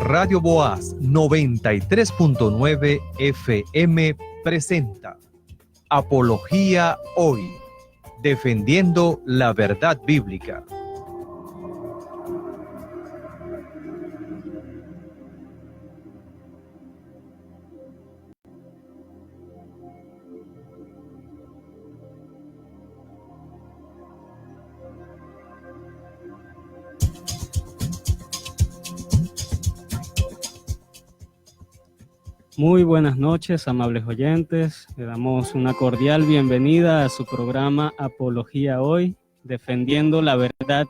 Radio Boaz 93.9 FM presenta Apología Hoy, defendiendo la verdad bíblica. Muy buenas noches, amables oyentes. Le damos una cordial bienvenida a su programa Apología Hoy, defendiendo la verdad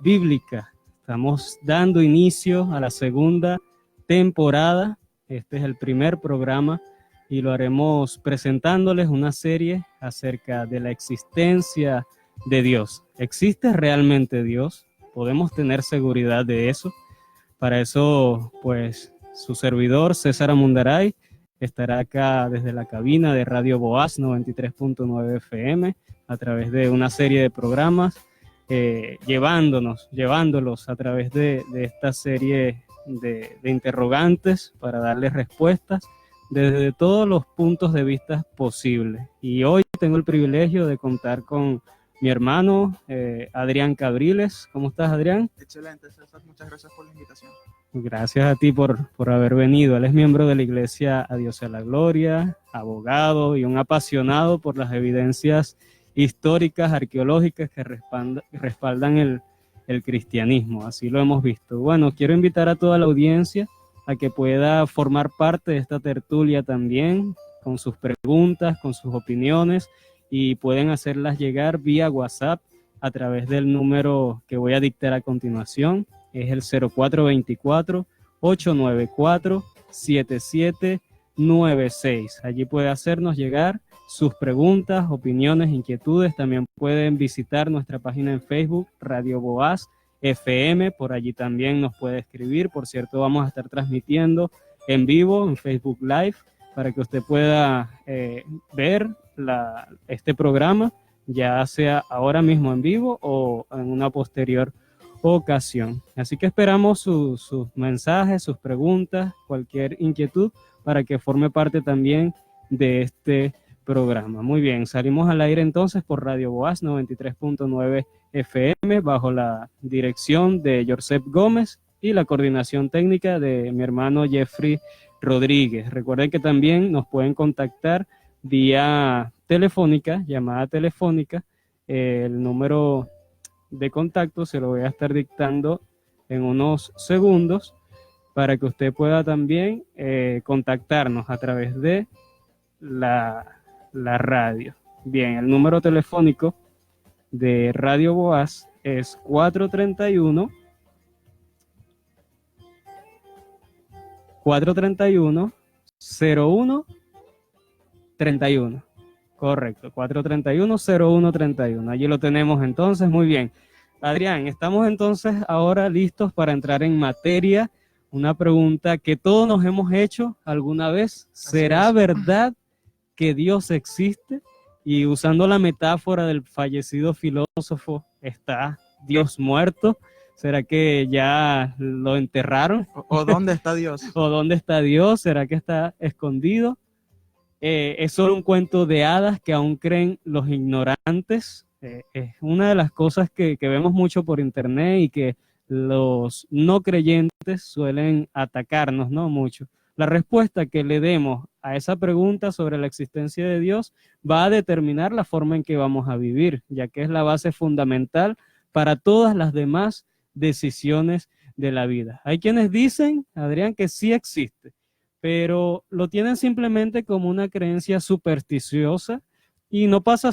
bíblica. Estamos dando inicio a la segunda temporada. Este es el primer programa y lo haremos presentándoles una serie acerca de la existencia de Dios. ¿Existe realmente Dios? ¿Podemos tener seguridad de eso? Para eso, pues, su servidor, César Amundaray, estará acá desde la cabina de Radio Boaz 93.9 FM a través de una serie de programas, llevándolos a través de esta serie de interrogantes para darles respuestas desde todos los puntos de vista posibles. Y hoy tengo el privilegio de contar con mi hermano Adrián Cabriles. ¿Cómo estás, Adrián? Excelente, César. Muchas gracias por la invitación. Gracias a ti por haber venido. Él es miembro de la Iglesia A Dios sea la Gloria, abogado y un apasionado por las evidencias históricas, arqueológicas que respaldan el cristianismo. Así lo hemos visto. Bueno, quiero invitar a toda la audiencia a que pueda formar parte de esta tertulia también, con sus preguntas, con sus opiniones, y pueden hacerlas llegar vía WhatsApp a través del número que voy a dictar a continuación. Es el 0424-894-7796. Allí puede hacernos llegar sus preguntas, opiniones, inquietudes. También pueden visitar nuestra página en Facebook, Radio Boaz FM. Por allí también nos puede escribir. Por cierto, vamos a estar transmitiendo en vivo en Facebook Live para que usted pueda ver este programa, ya sea ahora mismo en vivo o en una posterior ocasión. Así que esperamos sus mensajes, sus preguntas, cualquier inquietud para que forme parte también de este programa. Muy bien, salimos al aire entonces por Radio Boaz 93.9 FM bajo la dirección de Joseph Gómez y la coordinación técnica de mi hermano Jeffrey Rodríguez. Recuerden que también nos pueden contactar vía telefónica, llamada telefónica. El número de contacto se lo voy a estar dictando en unos segundos para que usted pueda también contactarnos a través de la radio. Bien, el número telefónico de Radio Boaz es 431 0131. Correcto, 431-0131. Allí lo tenemos entonces, muy bien. Adrián, estamos entonces ahora listos para entrar en materia. Una pregunta que todos nos hemos hecho alguna vez. ¿Será verdad que Dios existe? Y usando la metáfora del fallecido filósofo, ¿está Dios muerto? ¿Será que ya lo enterraron? ¿O dónde está Dios? ¿O dónde está Dios? ¿Será que está escondido? Es solo un cuento de hadas que aún creen los ignorantes. Es una de las cosas que vemos mucho por internet y que los no creyentes suelen atacarnos, ¿no? Mucho. La respuesta que le demos a esa pregunta sobre la existencia de Dios va a determinar la forma en que vamos a vivir, ya que es la base fundamental para todas las demás decisiones de la vida. Hay quienes dicen, Adrián, que sí existe, pero lo tienen simplemente como una creencia supersticiosa y no pasa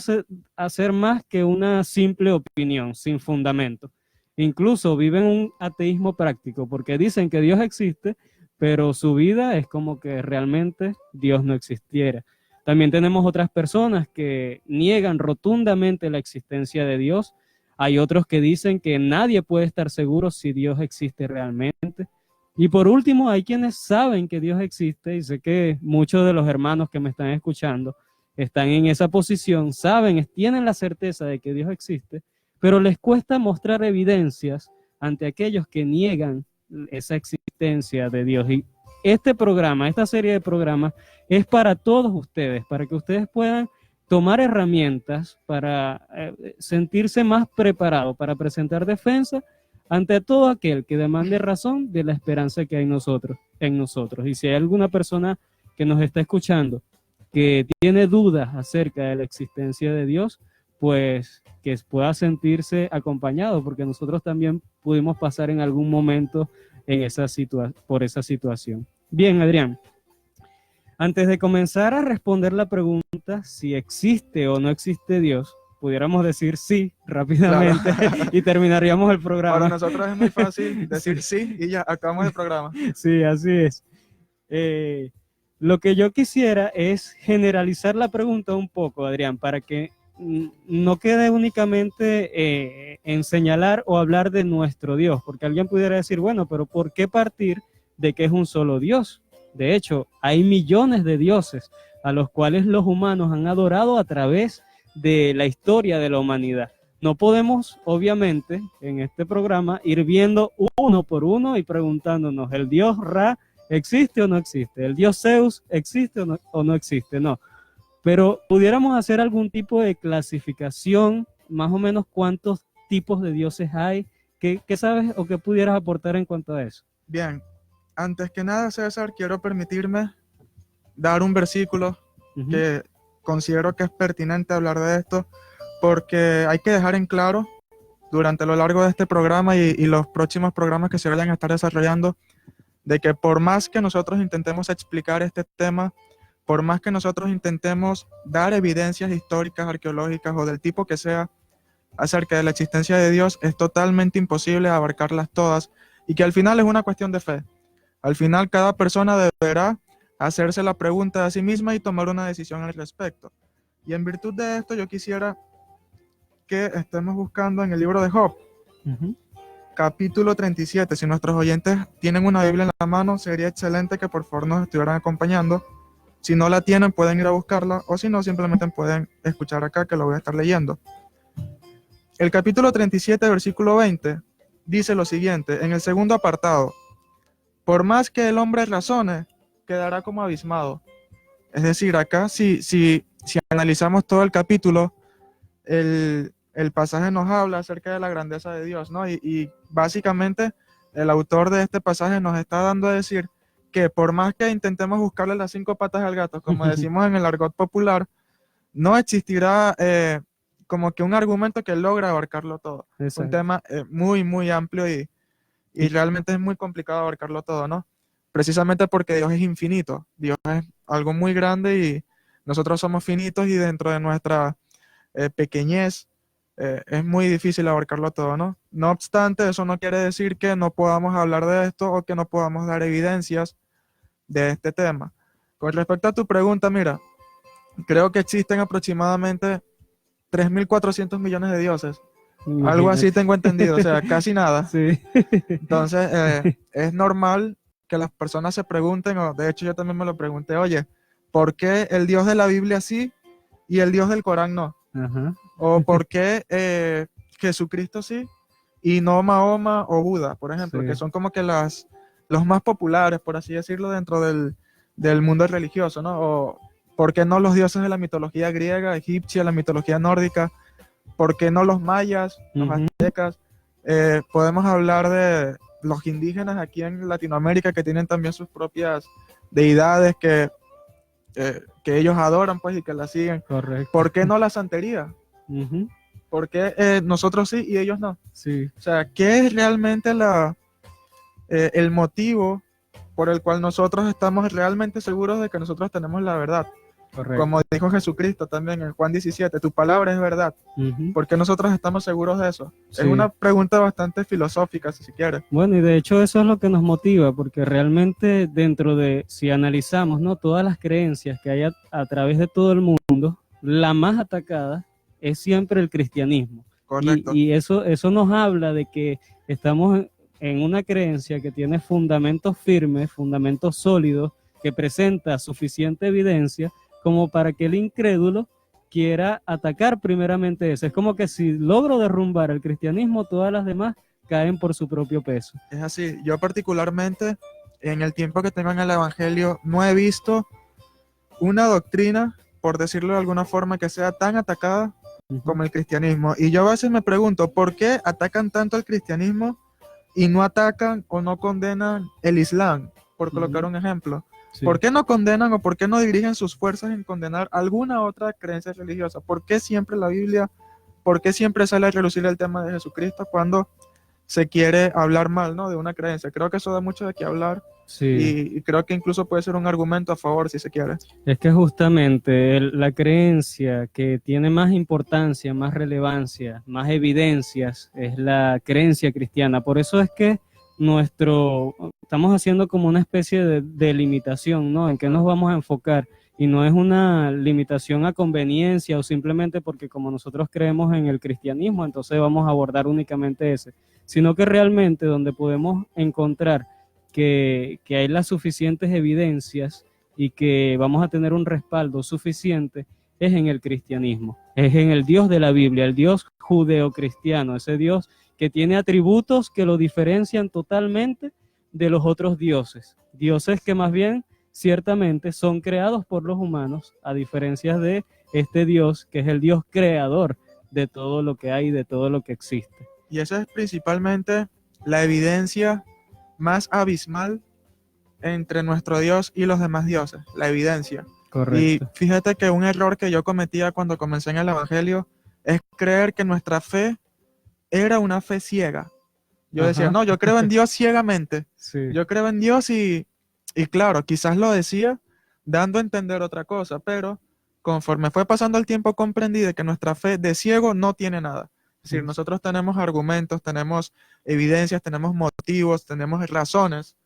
a ser más que una simple opinión sin fundamento. Incluso viven un ateísmo práctico porque dicen que Dios existe, pero su vida es como que realmente Dios no existiera. También tenemos otras personas que niegan rotundamente la existencia de Dios. Hay otros que dicen que nadie puede estar seguro si Dios existe realmente. Y por último, hay quienes saben que Dios existe, y sé que muchos de los hermanos que me están escuchando están en esa posición, tienen la certeza de que Dios existe, pero les cuesta mostrar evidencias ante aquellos que niegan esa existencia existencia de Dios. Y este programa, esta serie de programas, es para todos ustedes, para que ustedes puedan tomar herramientas para sentirse más preparados para presentar defensa ante todo aquel que demande razón de la esperanza que hay en nosotros. Y si hay alguna persona que nos está escuchando que tiene dudas acerca de la existencia de Dios, pues que pueda sentirse acompañado, porque nosotros también pudimos pasar en algún momento por esa situación. Bien, Adrián, antes de comenzar a responder la pregunta si existe o no existe Dios, pudiéramos decir sí rápidamente, claro, y terminaríamos el programa. Para nosotros es muy fácil decir sí y ya acabamos el programa. Sí, así es. Lo que yo quisiera es generalizar la pregunta un poco, Adrián, para que no quede únicamente en señalar o hablar de nuestro Dios, porque alguien pudiera decir, bueno, pero ¿por qué partir de que es un solo Dios? De hecho, hay millones de dioses a los cuales los humanos han adorado a través de la historia de la humanidad. No podemos, obviamente, en este programa ir viendo uno por uno y preguntándonos, ¿el dios Ra existe o no existe? ¿El dios Zeus existe o no existe? No. Pero pudiéramos hacer algún tipo de clasificación, más o menos cuántos tipos de dioses hay. ¿Qué sabes o qué pudieras aportar en cuanto a eso? Bien, antes que nada, César, quiero permitirme dar un versículo que considero que es pertinente hablar de esto, porque hay que dejar en claro durante lo largo de este programa y los próximos programas que se vayan a estar desarrollando, de que por más que nosotros intentemos explicar este tema, por más que nosotros intentemos dar evidencias históricas, arqueológicas o del tipo que sea acerca de la existencia de Dios, es totalmente imposible abarcarlas todas y que al final es una cuestión de fe. Al final cada persona deberá hacerse la pregunta a sí misma y tomar una decisión al respecto. Y en virtud de esto yo quisiera que estemos buscando en el libro de Job, capítulo 37. Si nuestros oyentes tienen una Biblia en la mano, sería excelente que por favor nos estuvieran acompañando. Si no la tienen, pueden ir a buscarla, o si no, simplemente pueden escuchar acá que lo voy a estar leyendo. El capítulo 37, versículo 20, dice lo siguiente, en el segundo apartado: por más que el hombre razone, quedará como abismado. Es decir, acá si analizamos todo el capítulo, el pasaje nos habla acerca de la grandeza de Dios, ¿no? Y básicamente el autor de este pasaje nos está dando a decir que por más que intentemos buscarle las 5 patas al gato, como decimos en el argot popular, no existirá como que un argumento que logre abarcarlo todo. Es un tema muy, muy amplio y realmente es muy complicado abarcarlo todo, ¿no? Precisamente porque Dios es infinito, Dios es algo muy grande y nosotros somos finitos y dentro de nuestra pequeñez es muy difícil abarcarlo todo, ¿no? No obstante, eso no quiere decir que no podamos hablar de esto o que no podamos dar evidencias de este tema. Con respecto a tu pregunta, mira, creo que existen aproximadamente 3.400 millones de dioses. Imagínate. Algo así tengo entendido, o sea, casi nada. Sí. Entonces, es normal que las personas se pregunten, o de hecho yo también me lo pregunté, oye, ¿por qué el Dios de la Biblia sí y el Dios del Corán no? O ¿por qué Jesucristo sí y no Mahoma o Buda, por ejemplo, que son como que los más populares, por así decirlo, dentro del mundo religioso, ¿no? O ¿por qué no los dioses de la mitología griega, egipcia, la mitología nórdica? ¿Por qué no los mayas, los aztecas? Podemos hablar de los indígenas aquí en Latinoamérica que tienen también sus propias deidades que ellos adoran, pues, y que las siguen. Correcto. ¿Por qué no la santería? ¿Por qué nosotros sí y ellos no? Sí. O sea, ¿qué es realmente el motivo por el cual nosotros estamos realmente seguros de que nosotros tenemos la verdad? Correcto. Como dijo Jesucristo también en Juan 17, tu palabra es verdad. ¿Por qué nosotros estamos seguros de eso? Sí. Es una pregunta bastante filosófica, si quieres. Bueno, y de hecho eso es lo que nos motiva, porque realmente dentro de, si analizamos, ¿no?, todas las creencias que hay a través de todo el mundo, la más atacada es siempre el cristianismo. Correcto. Y eso nos habla de que estamos en una creencia que tiene fundamentos firmes, fundamentos sólidos, que presenta suficiente evidencia como para que el incrédulo quiera atacar primeramente eso. Es como que si logro derrumbar el cristianismo, todas las demás caen por su propio peso. Es así. Yo particularmente en el tiempo que tengo en el Evangelio, no he visto una doctrina, por decirlo de alguna forma, que sea tan atacada como el cristianismo. Y yo a veces me pregunto, ¿por qué atacan tanto el cristianismo y no atacan o no condenan el Islam? Por colocar un ejemplo. Sí. ¿Por qué no condenan o por qué no dirigen sus fuerzas en condenar alguna otra creencia religiosa? ¿Por qué siempre la Biblia, por qué siempre sale a relucir el tema de Jesucristo cuando se quiere hablar mal, ¿no?, de una creencia? Creo que eso da mucho de qué hablar. Sí. Y creo que incluso puede ser un argumento a favor si se quiere. Es que justamente la creencia que tiene más importancia, más relevancia, más evidencias, es la creencia cristiana. Por eso es que estamos haciendo como una especie de limitación, ¿no? En qué nos vamos a enfocar. Y no es una limitación a conveniencia o simplemente porque como nosotros creemos en el cristianismo, entonces vamos a abordar únicamente ese, sino que realmente donde podemos encontrar que hay las suficientes evidencias y que vamos a tener un respaldo suficiente es en el cristianismo, es en el Dios de la Biblia, el Dios judeocristiano, ese Dios que tiene atributos que lo diferencian totalmente de los otros dioses, dioses que más bien ciertamente son creados por los humanos, a diferencia de este Dios que es el Dios creador de todo lo que hay, de todo lo que existe. Y esa es principalmente la evidencia más abismal entre nuestro Dios y los demás dioses, la evidencia. Correcto. Y fíjate que un error que yo cometía cuando comencé en el Evangelio es creer que nuestra fe era una fe ciega. Yo decía, no, yo creo en Dios ciegamente. Sí. Yo creo en Dios y claro, quizás lo decía dando a entender otra cosa, pero conforme fue pasando el tiempo comprendí de que nuestra fe de ciego no tiene nada. Es decir, nosotros tenemos argumentos, tenemos evidencias, tenemos motivos, tenemos razones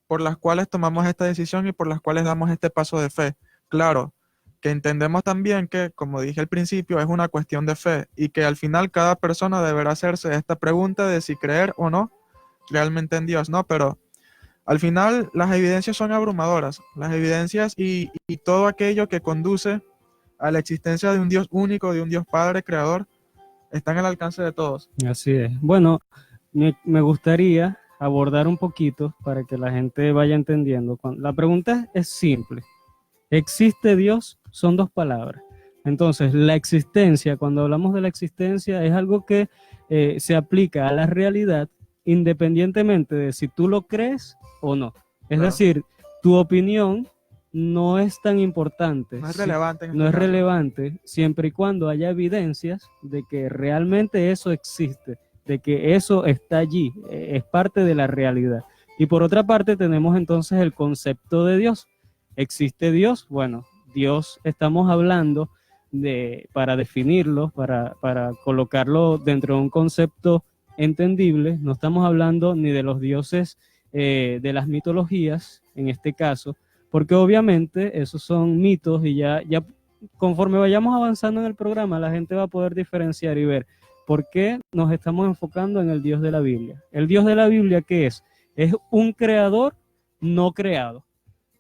por las cuales tomamos esta decisión y por las cuales damos este paso de fe. Claro, que entendemos también que, como dije al principio, es una cuestión de fe y que al final cada persona deberá hacerse esta pregunta de si creer o no realmente en Dios, ¿no? Pero al final las evidencias son abrumadoras, las evidencias y todo aquello que conduce a la existencia de un Dios único, de un Dios Padre Creador, están al alcance de todos. Así es. Bueno, me gustaría abordar un poquito para que la gente vaya entendiendo. La pregunta es simple. ¿Existe Dios? Son dos palabras. Entonces, la existencia, cuando hablamos de la existencia, es algo que se aplica a la realidad independientemente de si tú lo crees o no. Es decir, tu opinión no es tan importante. No es relevante. No es relevante siempre y cuando haya evidencias de que realmente eso existe, de que eso está allí, es parte de la realidad. Y por otra parte tenemos entonces el concepto de Dios. ¿Existe Dios? Bueno, Dios estamos hablando para definirlo, para colocarlo dentro de un concepto entendible. No estamos hablando ni de los dioses de las mitologías, en este caso, porque obviamente esos son mitos y ya conforme vayamos avanzando en el programa, la gente va a poder diferenciar y ver por qué nos estamos enfocando en el Dios de la Biblia. El Dios de la Biblia, ¿qué es? Es un creador no creado.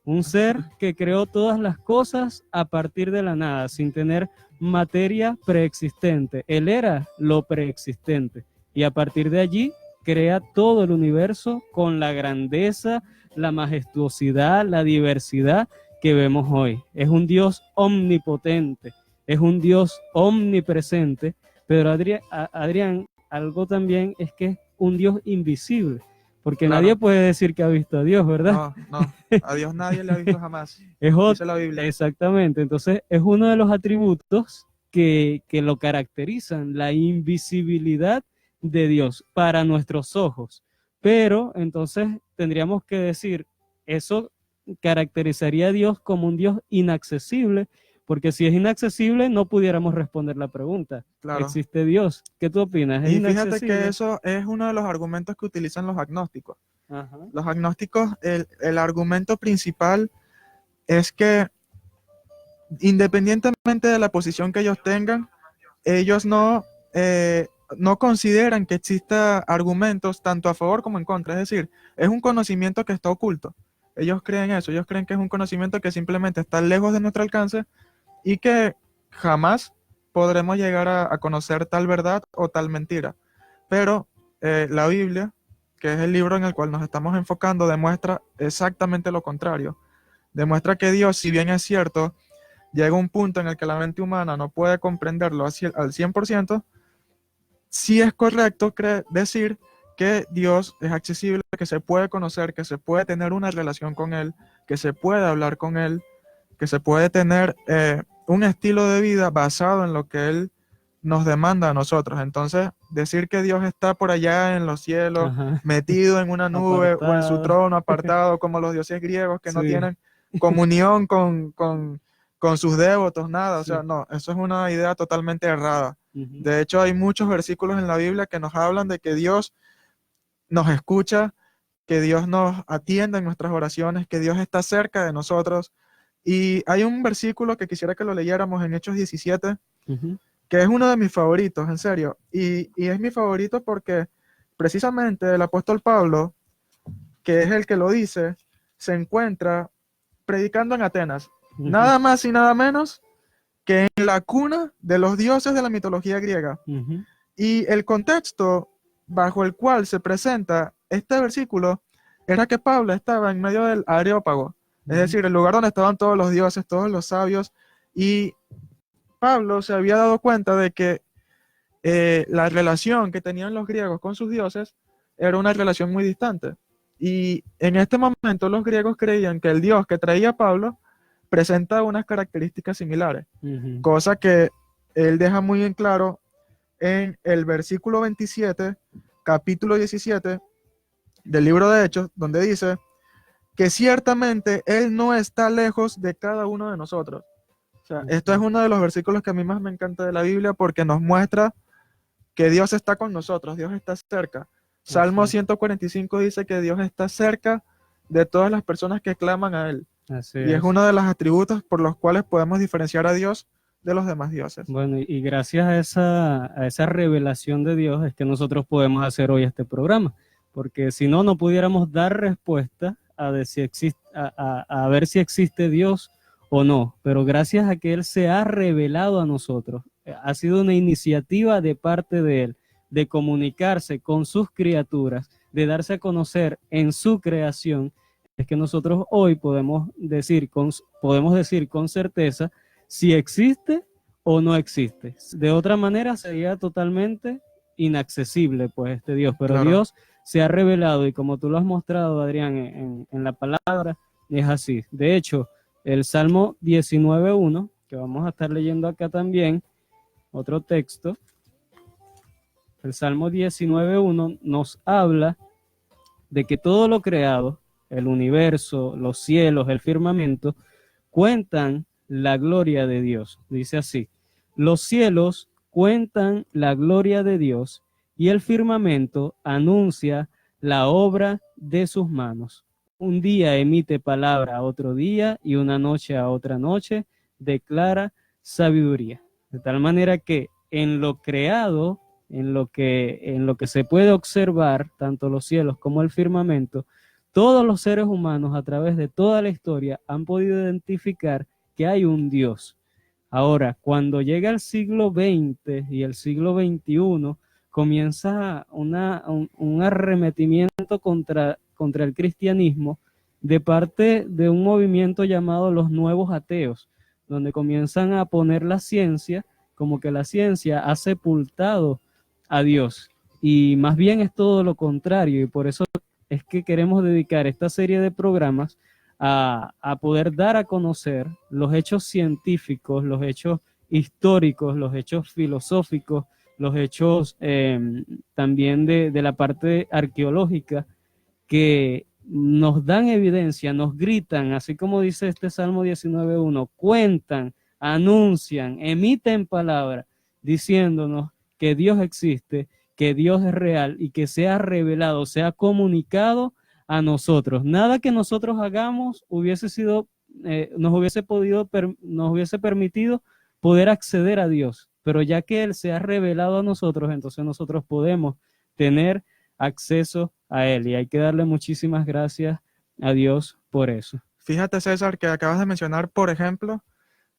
Un ser que creó todas las cosas a partir de la nada, sin tener materia preexistente. Él era lo preexistente. Y a partir de allí crea todo el universo con la grandeza, la majestuosidad, la diversidad que vemos hoy. Es un Dios omnipotente, es un Dios omnipresente, pero Adrián, algo también es que es un Dios invisible, porque claro, nadie puede decir que ha visto a Dios, ¿verdad? No, a Dios nadie le ha visto jamás. Dice la Biblia. Exactamente, entonces es uno de los atributos que lo caracterizan, la invisibilidad de Dios para nuestros ojos. Pero entonces tendríamos que decir, eso caracterizaría a Dios como un Dios inaccesible, porque si es inaccesible no pudiéramos responder la pregunta. Claro. ¿Existe Dios? ¿Qué tú opinas? Y fíjate que eso es uno de los argumentos que utilizan los agnósticos. Ajá. Los agnósticos, el argumento principal es que independientemente de la posición que ellos tengan, ellos no consideran que exista argumentos tanto a favor como en contra. Es decir, es un conocimiento que está oculto. Ellos creen eso, ellos creen que es un conocimiento que simplemente está lejos de nuestro alcance y que jamás podremos llegar a conocer tal verdad o tal mentira. Pero la Biblia, que es el libro en el cual nos estamos enfocando, demuestra exactamente lo contrario. Demuestra que Dios, si bien es cierto, llega a un punto en el que la mente humana no puede comprenderlo al 100%, sí es correcto decir que Dios es accesible, que se puede conocer, que se puede tener una relación con Él, que se puede hablar con Él, que se puede tener un estilo de vida basado en lo que Él nos demanda a nosotros. Entonces, decir que Dios está por allá en los cielos, Ajá. metido en una nube o en su Apartado. trono, apartado, como los dioses griegos que no Sí. tienen comunión con sus devotos, nada. O Sí. sea, no, eso es una idea totalmente errada. Ujú. De hecho, hay muchos versículos en la Biblia que nos hablan de que Dios nos escucha, que Dios nos atiende en nuestras oraciones, que Dios está cerca de nosotros. Y hay un versículo que quisiera que lo leyéramos en Hechos 17, Ujú. que es uno de mis favoritos, en serio. Y es mi favorito porque precisamente el apóstol Pablo, que es el que lo dice, se encuentra predicando en Atenas, Ujú. nada más y nada menos que en la cuna de los dioses de la mitología griega. Ujú. Y el contexto bajo el cual se presenta este versículo era que Pablo estaba en medio del Areópago, es decir, el lugar donde estaban todos los dioses, todos los sabios, y Pablo se había dado cuenta de que la relación que tenían los griegos con sus dioses era una relación muy distante. Y en este momento los griegos creían que el dios que traía Pablo presenta unas características similares, Ujú. cosa que él deja muy en claro en el versículo 27, capítulo 17 del libro de Hechos, donde dice que ciertamente Él no está lejos de cada uno de nosotros. O sea, esto es uno de los versículos que a mí más me encanta de la Biblia porque nos muestra que Dios está con nosotros, Dios está cerca. Salmo Así es. 145 dice que Dios está cerca de todas las personas que claman a Él. Así Y es es. uno de los atributos por los cuales podemos diferenciar a Dios de los demás dioses. Bueno, y gracias a esa revelación de Dios es que nosotros podemos hacer hoy este programa, porque si no, no pudiéramos dar respuesta a ver si existe Dios o no, pero gracias a que Él se ha revelado a nosotros, ha sido una iniciativa de parte de Él de comunicarse con sus criaturas, de darse a conocer en su creación, es que nosotros hoy podemos decir con certeza si existe o no existe. De otra manera sería totalmente inaccesible, pues, este Dios. Pero Claro. Dios se ha revelado y como tú lo has mostrado, Adrián, en la palabra, es así. De hecho, el Salmo 19.1, que vamos a estar leyendo acá también, otro texto, el Salmo 19.1 nos habla de que todo lo creado, el universo, los cielos, el firmamento, cuentan la gloria de Dios. Dice así: los cielos cuentan la gloria de Dios y el firmamento anuncia la obra de sus manos. Un día emite palabra a otro día y una noche a otra noche declara sabiduría. De tal manera que en lo creado, en lo que se puede observar, tanto los cielos como el firmamento, todos los seres humanos a través de toda la historia han podido identificar que hay un Dios. Ahora, cuando llega el siglo XX y el siglo XXI, comienza un arremetimiento contra el cristianismo de parte de un movimiento llamado los nuevos ateos, donde comienzan a poner la ciencia como que la ciencia ha sepultado a Dios. Y más bien es todo lo contrario, y por eso es que queremos dedicar esta serie de programas a poder dar a conocer los hechos científicos, los hechos históricos, los hechos filosóficos, los hechos también de la parte arqueológica que nos dan evidencia, nos gritan, así como dice este Salmo 19.1, cuentan, anuncian, emiten palabra, diciéndonos que Dios existe, que Dios es real y que se ha revelado, se ha comunicado a nosotros. Nada que nosotros hagamos nos hubiese permitido poder acceder a Dios, pero ya que Él se ha revelado a nosotros, entonces nosotros podemos tener acceso a Él y hay que darle muchísimas gracias a Dios por eso. Fíjate, César, que acabas de mencionar, por ejemplo,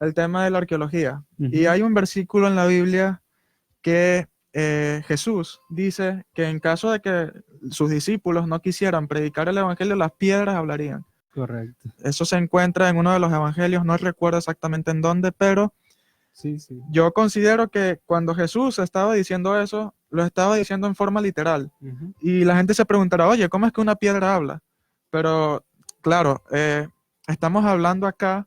el tema de la arqueología. Y hay un versículo en la Biblia que Jesús dice que en caso de que sus discípulos no quisieran predicar el evangelio, las piedras hablarían. Correcto. Eso se encuentra en uno de los evangelios, no recuerdo exactamente en dónde, pero Sí, sí. yo considero que cuando Jesús estaba diciendo eso, lo estaba diciendo en forma literal. Ujú. Y la gente se preguntará, oye, ¿cómo es que una piedra habla? Pero claro, estamos hablando acá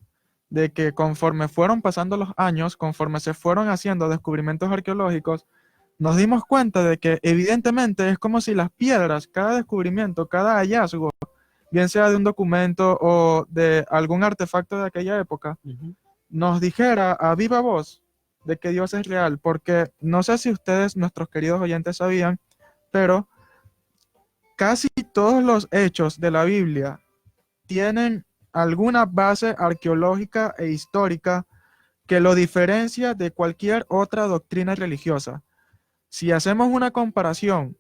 de que conforme fueron pasando los años, conforme se fueron haciendo descubrimientos arqueológicos, nos dimos cuenta de que evidentemente es como si las piedras, cada descubrimiento, cada hallazgo, bien sea de un documento o de algún artefacto de aquella época, Ujú. nos dijera a viva voz de que Dios es real, porque no sé si ustedes, nuestros queridos oyentes, sabían, pero casi todos los hechos de la Biblia tienen alguna base arqueológica e histórica que lo diferencia de cualquier otra doctrina religiosa. Si hacemos una comparación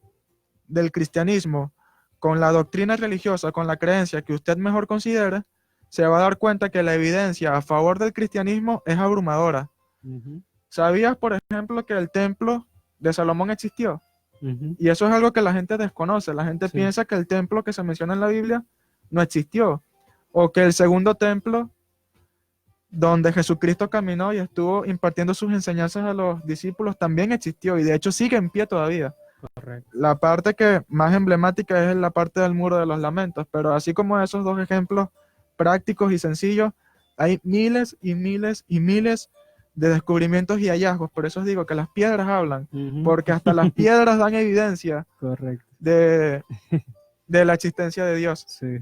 del cristianismo con la doctrina religiosa, con la creencia que usted mejor considere, se va a dar cuenta que la evidencia a favor del cristianismo es abrumadora. Ujú. ¿Sabías, por ejemplo, que el templo de Salomón existió? Ujú. Y eso es algo que la gente desconoce. La gente Sí. piensa que el templo que se menciona en la Biblia no existió, o que el segundo templo donde Jesucristo caminó y estuvo impartiendo sus enseñanzas a los discípulos también existió y de hecho sigue en pie todavía. Correcto. La parte que más emblemática es la parte del Muro de los Lamentos, pero así como esos dos ejemplos prácticos y sencillos, hay miles y miles y miles de descubrimientos y hallazgos. Por eso os digo que las piedras hablan, Ujú. porque hasta las piedras dan evidencia Correcto. de la existencia de Dios. Sí.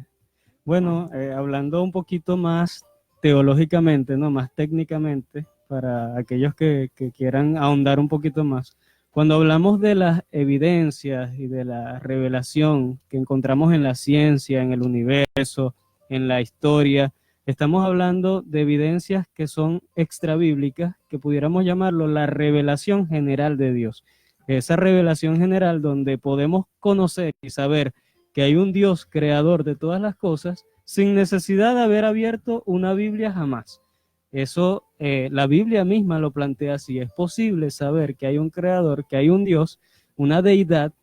Bueno, hablando un poquito más teológicamente, ¿no? Más técnicamente, para aquellos que quieran ahondar un poquito más. Cuando hablamos de las evidencias y de la revelación que encontramos en la ciencia, en el universo, en la historia, estamos hablando de evidencias que son extrabíblicas, que pudiéramos llamarlo la revelación general de Dios. Esa revelación general donde podemos conocer y saber que hay un Dios creador de todas las cosas sin necesidad de haber abierto una Biblia jamás. Eso, la Biblia misma lo plantea así. Es posible saber que hay un creador, que hay un Dios, una deidad,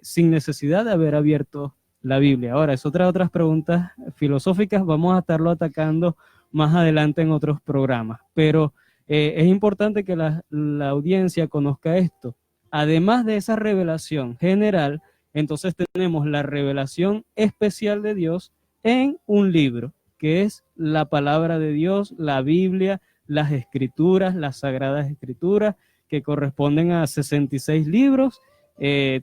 sin necesidad de haber abierto la Biblia. Ahora, es otras preguntas filosóficas, vamos a estarlo atacando más adelante en otros programas, pero es importante que la audiencia conozca esto. Además de esa revelación general, entonces tenemos la revelación especial de Dios en un libro, que es la palabra de Dios, la Biblia, las escrituras, las sagradas escrituras, que corresponden a 66 libros,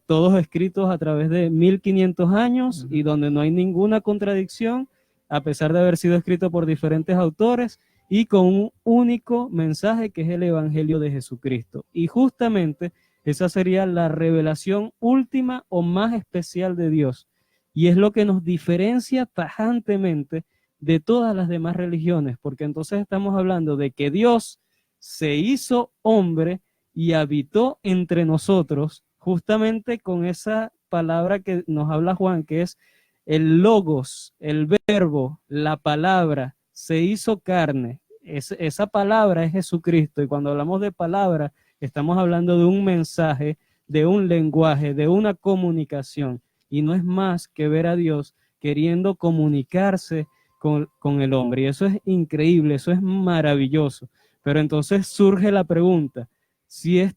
todos escritos a través de 1500 años y donde no hay ninguna contradicción, a pesar de haber sido escrito por diferentes autores y con un único mensaje que es el Evangelio de Jesucristo. Y justamente esa sería la revelación última o más especial de Dios. Y es lo que nos diferencia tajantemente de todas las demás religiones, porque entonces estamos hablando de que Dios se hizo hombre y habitó entre nosotros, justamente con esa palabra que nos habla Juan, que es el logos, el verbo, la palabra, se hizo carne. Esa palabra es Jesucristo, y cuando hablamos de palabra, estamos hablando de un mensaje, de un lenguaje, de una comunicación, y no es más que ver a Dios queriendo comunicarse con el hombre, y eso es increíble, eso es maravilloso. Pero entonces surge la pregunta, si hay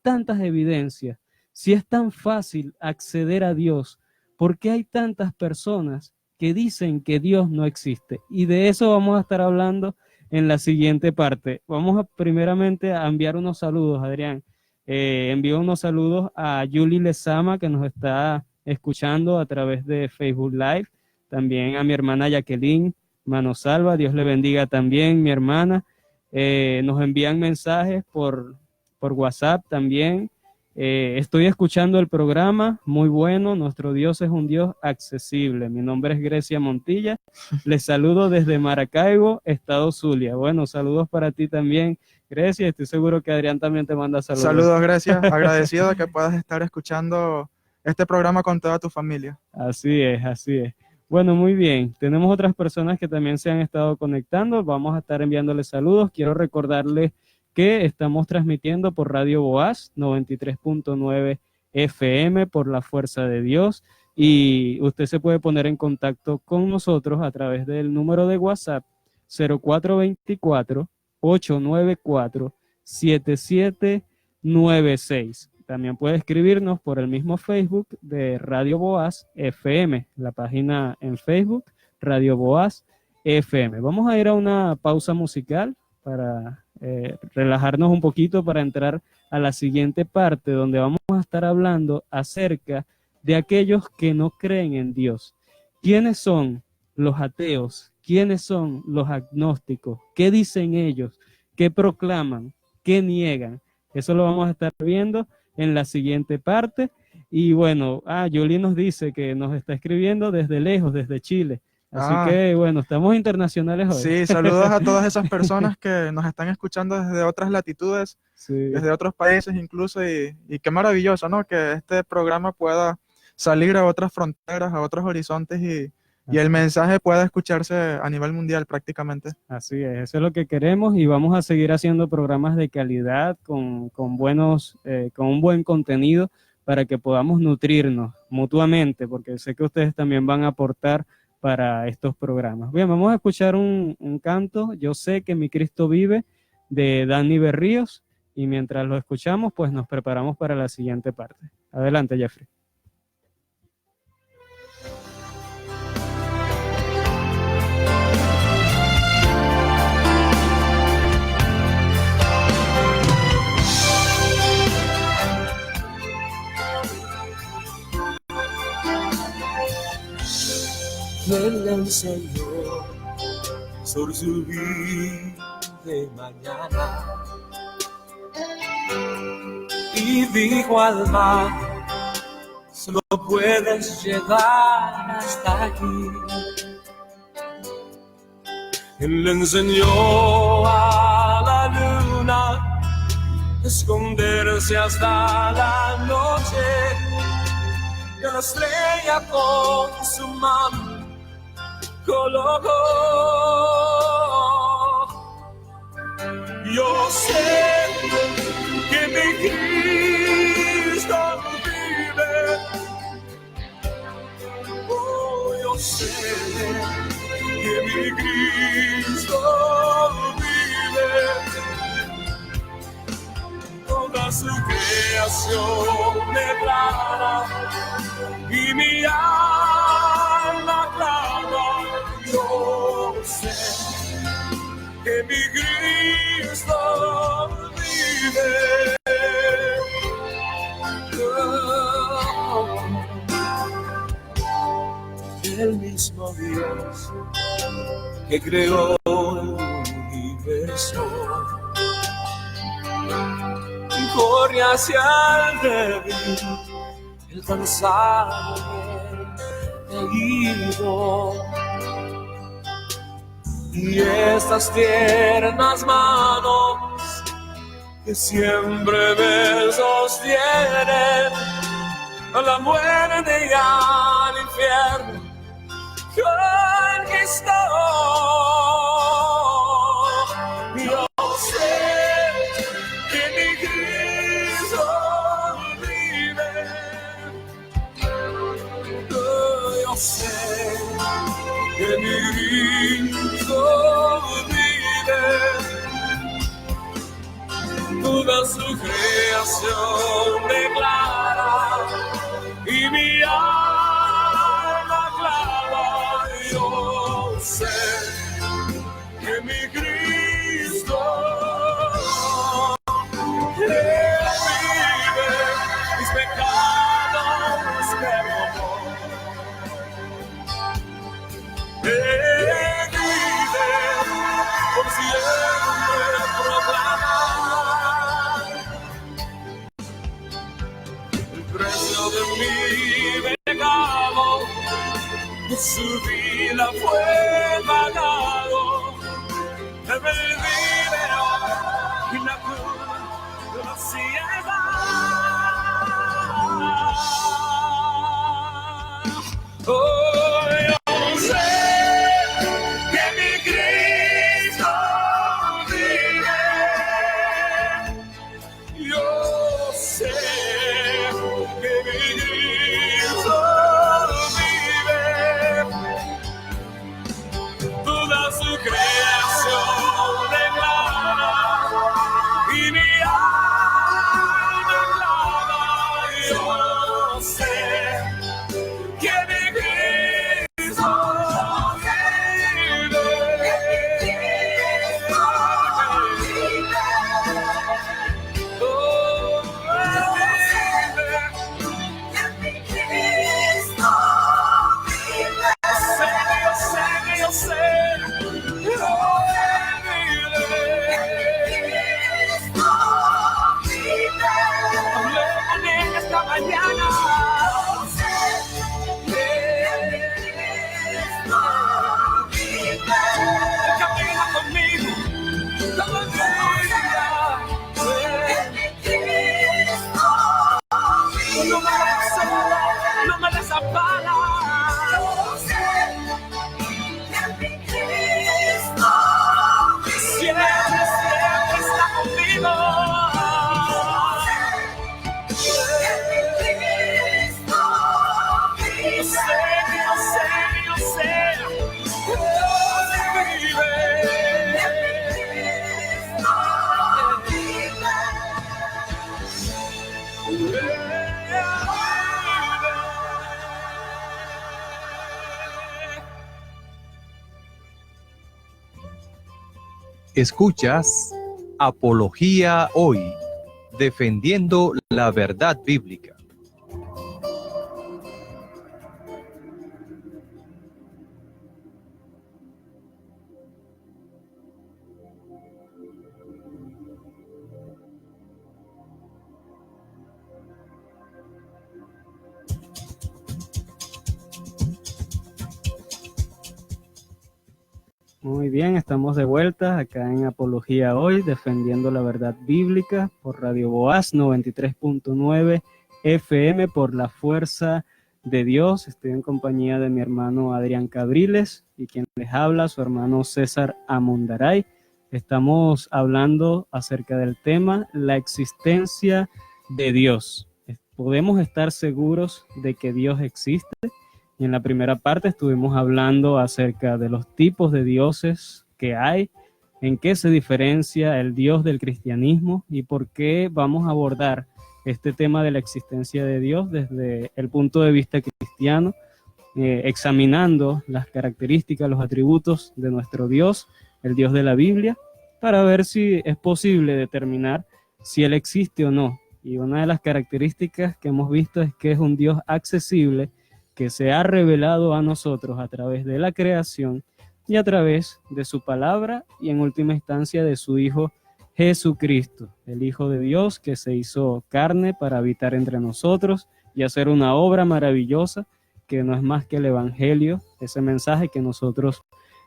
tantas evidencias, si es tan fácil acceder a Dios, ¿por qué hay tantas personas que dicen que Dios no existe? Y de eso vamos a estar hablando en la siguiente parte. Vamos primeramente a enviar unos saludos, Adrián. Envío unos saludos a Yuli Lezama, que nos está escuchando a través de Facebook Live. También a mi hermana Jacqueline Manosalva, Dios le bendiga también, mi hermana. Nos envían mensajes por WhatsApp también. Estoy escuchando el programa, muy bueno, nuestro Dios es un Dios accesible. Mi nombre es Grecia Montilla, les saludo desde Maracaibo, Estado Zulia. Bueno, saludos para ti también, Grecia, estoy seguro que Adrián también te manda saludos. Saludos, Grecia, agradecido de que puedas estar escuchando este programa con toda tu familia. Así es, así es. Bueno, muy bien, tenemos otras personas que también se han estado conectando, vamos a estar enviándoles saludos. Quiero recordarles que estamos transmitiendo por Radio Boaz 93.9 FM por la fuerza de Dios. Y usted se puede poner en contacto con nosotros a través del número de WhatsApp 0424-894-7796. También puede escribirnos por el mismo Facebook de Radio Boaz FM, la página en Facebook, Radio Boaz FM. Vamos a ir a una pausa musical para relajarnos un poquito, para entrar a la siguiente parte, donde vamos a estar hablando acerca de aquellos que no creen en Dios. ¿Quiénes son los ateos? ¿Quiénes son los agnósticos? ¿Qué dicen ellos? ¿Qué proclaman? ¿Qué niegan? Eso lo vamos a estar viendo en la siguiente parte. Y bueno, Yoli nos dice que nos está escribiendo desde lejos, desde Chile. Así que bueno, estamos internacionales hoy. Sí, saludos a todas esas personas que nos están escuchando desde otras latitudes, sí, desde otros países incluso, y qué maravilloso, ¿no? Que este programa pueda salir a otras fronteras, a otros horizontes y el mensaje pueda escucharse a nivel mundial prácticamente. Así es, eso es lo que queremos, y vamos a seguir haciendo programas de calidad con un buen contenido para que podamos nutrirnos mutuamente, porque sé que ustedes también van a aportar para estos programas. Bien, vamos a escuchar un canto, Yo sé que mi Cristo vive, de Dani Berríos, y mientras lo escuchamos, pues nos preparamos para la siguiente parte. Adelante, Jeffrey. Él le enseñó sobre su vida de mañana y dijo al mar, solo puedes llegar hasta aquí. Él le enseñó a la luna esconderse hasta la noche, y a la estrella con su mano colocó. Yo sé que mi Cristo vive. Oh, yo sé que mi Cristo vive. Toda su creación declara y mi alma clama. Yo sé que mi Cristo vive. El mismo Dios que creó el universo corre hacia el débil, el cansado, el herido. Y estas tiernas manos que siempre me sostienen a la muerte y al infierno conquistó. Yo sé que mi Cristo vive. Yo sé que mi Cristo vive. Toda su creación declara y mi alma clama. Yo sé que mi Cristo vive, mis pecados perdonó. Vive por siempre proclamar el precio de mi pecado, de su vida fue pagado. Él me liberó y la cruz la ciega. Oh, yo sé que mi Cristo vive. Yo sé que Escuchas Apología Hoy, defendiendo la verdad bíblica. Muy bien, estamos de vuelta acá en Apología Hoy, defendiendo la verdad bíblica por Radio Boaz 93.9 FM, por la fuerza de Dios. Estoy en compañía de mi hermano Adrián Cabriles y quien les habla, su hermano César Amundaray. Estamos hablando acerca del tema, la existencia de Dios. ¿Podemos estar seguros de que Dios existe? Y en la primera parte estuvimos hablando acerca de los tipos de dioses que hay, en qué se diferencia el Dios del cristianismo y por qué vamos a abordar este tema de la existencia de Dios desde el punto de vista cristiano, examinando las características, los atributos de nuestro Dios, el Dios de la Biblia, para ver si es posible determinar si Él existe o no. Y una de las características que hemos visto es que es un Dios accesible, que se ha revelado a nosotros a través de la creación y a través de su palabra y en última instancia de su Hijo Jesucristo, el Hijo de Dios que se hizo carne para habitar entre nosotros y hacer una obra maravillosa que no es más que el Evangelio, ese mensaje que nosotros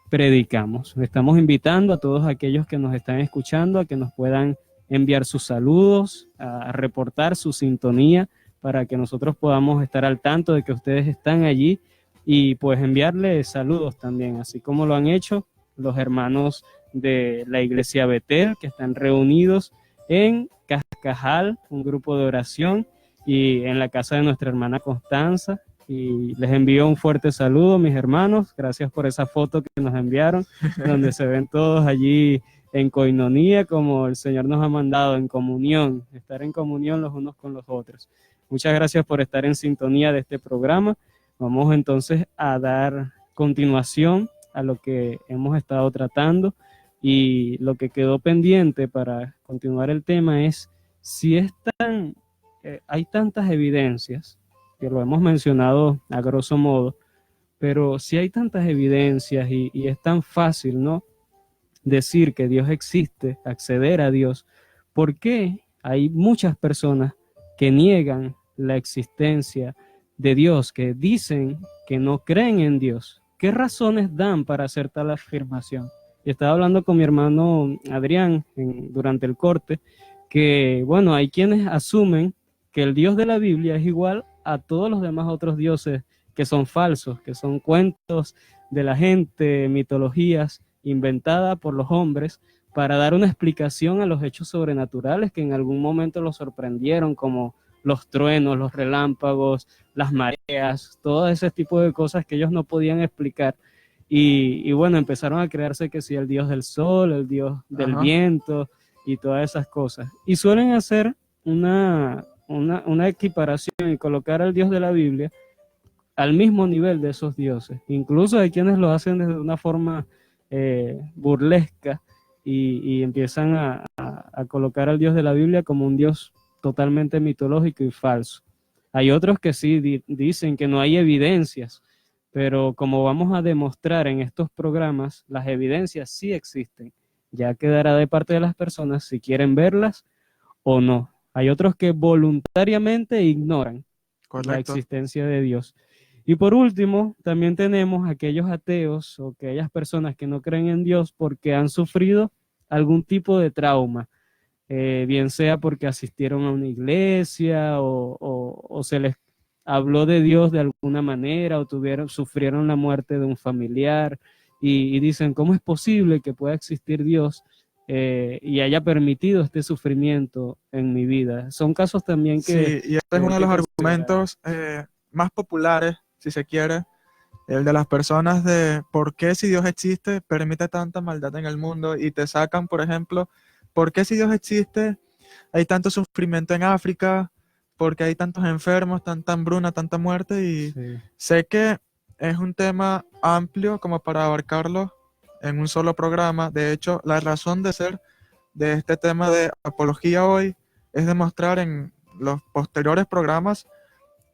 predicamos. Estamos invitando a todos aquellos que nos están escuchando a que nos puedan enviar sus saludos, a reportar su sintonía, para que nosotros podamos estar al tanto de que ustedes están allí y pues enviarles saludos también, así como lo han hecho los hermanos de la Iglesia Betel, que están reunidos en Cascajal, un grupo de oración, y en la casa de nuestra hermana Constanza. Y les envío un fuerte saludo, mis hermanos. Gracias por esa foto que nos enviaron, donde se ven todos allí en coinonía, como el Señor nos ha mandado, en comunión, estar en comunión los unos con los otros. Muchas gracias por estar en sintonía de este programa. Vamos entonces a dar continuación a lo que hemos estado tratando, y lo que quedó pendiente para continuar el tema es si hay tantas evidencias, que lo hemos mencionado a grosso modo, pero si hay tantas evidencias y es tan fácil, ¿no?, decir que Dios existe, acceder a Dios, ¿por qué hay muchas personas que niegan la existencia de Dios, que dicen que no creen en Dios? ¿Qué razones dan para hacer tal afirmación? Y estaba hablando con mi hermano Adrián durante el corte, que bueno, hay quienes asumen que el Dios de la Biblia es igual a todos los demás otros dioses que son falsos, que son cuentos de la gente, mitologías inventadas por los hombres para dar una explicación a los hechos sobrenaturales que en algún momento los sorprendieron, como los truenos, los relámpagos, las mareas, todo ese tipo de cosas que ellos no podían explicar. Y bueno, empezaron a crearse que sí, el dios del sol, el dios del viento y todas esas cosas. Y suelen hacer una equiparación y colocar al Dios de la Biblia al mismo nivel de esos dioses. Incluso hay quienes lo hacen desde una forma burlesca y empiezan a colocar al Dios de la Biblia como un Dios totalmente mitológico y falso. Hay otros que sí dicen que no hay evidencias, pero como vamos a demostrar en estos programas, las evidencias sí existen. Ya quedará de parte de las personas si quieren verlas o no. Hay otros que voluntariamente ignoran la existencia de Dios. Y por último, también tenemos aquellos ateos o aquellas personas que no creen en Dios porque han sufrido algún tipo de trauma, bien sea porque asistieron a una iglesia o se les habló de Dios de alguna manera o sufrieron la muerte de un familiar y dicen, ¿cómo es posible que pueda existir Dios y haya permitido este sufrimiento en mi vida? Son casos también que... Sí, y este es uno de los argumentos más populares, si se quiere, el de las personas de por qué si Dios existe permite tanta maldad en el mundo, y te sacan, por ejemplo, ¿por qué si Dios existe hay tanto sufrimiento en África? ¿Por qué hay tantos enfermos, tanta hambruna, tanta muerte? Y sé que es un tema amplio como para abarcarlo en un solo programa. De hecho, la razón de ser de este tema de apología hoy es demostrar en los posteriores programas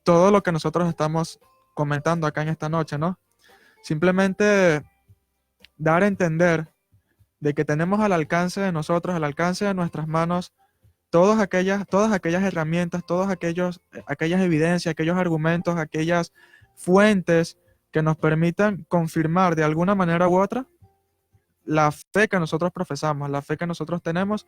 todo lo que nosotros estamos comentando acá en esta noche, ¿no? Simplemente dar a entender de que tenemos al alcance de nosotros, al alcance de nuestras manos, todas aquellas herramientas, aquellas evidencias, aquellos argumentos, aquellas fuentes que nos permitan confirmar de alguna manera u otra la fe que nosotros profesamos, la fe que nosotros tenemos,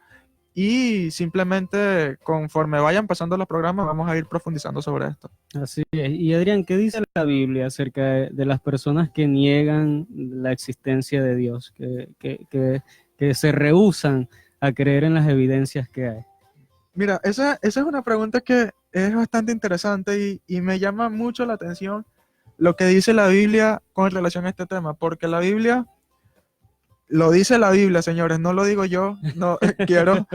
y simplemente conforme vayan pasando los programas vamos a ir profundizando sobre esto. Así es. Y Adrián, ¿qué dice la Biblia acerca de las personas que niegan la existencia de Dios, que se rehúsan a creer en las evidencias que hay? Mira, esa es una pregunta que es bastante interesante y me llama mucho la atención lo que dice la Biblia con relación a este tema, porque la Biblia, lo dice la Biblia, señores, no lo digo yo, no quiero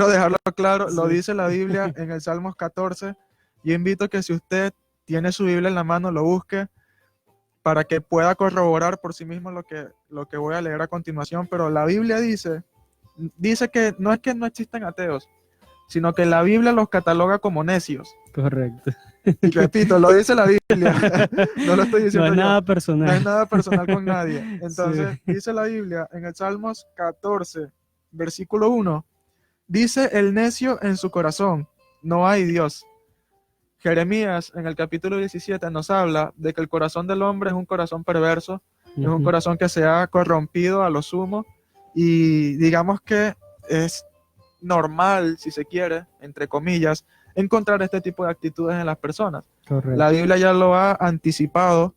dejarlo claro, lo dice la Biblia en el Salmos 14. Yo invito a que si usted tiene su Biblia en la mano, lo busque para que pueda corroborar por sí mismo lo que voy a leer a continuación, pero la Biblia dice que no existen ateos, sino que la Biblia los cataloga como necios. Correcto. Y repito, lo dice la Biblia, no lo estoy diciendo No es yo. nada personal. No es nada personal con nadie. Entonces, Sí. dice la Biblia en el Salmos 14, versículo 1, dice el necio en su corazón, no hay Dios. Jeremías en el capítulo 17 nos habla de que el corazón del hombre es un corazón perverso, es un corazón que se ha corrompido a lo sumo, y digamos que es normal, si se quiere, entre comillas, encontrar este tipo de actitudes en las personas. Correcto. La Biblia ya lo ha anticipado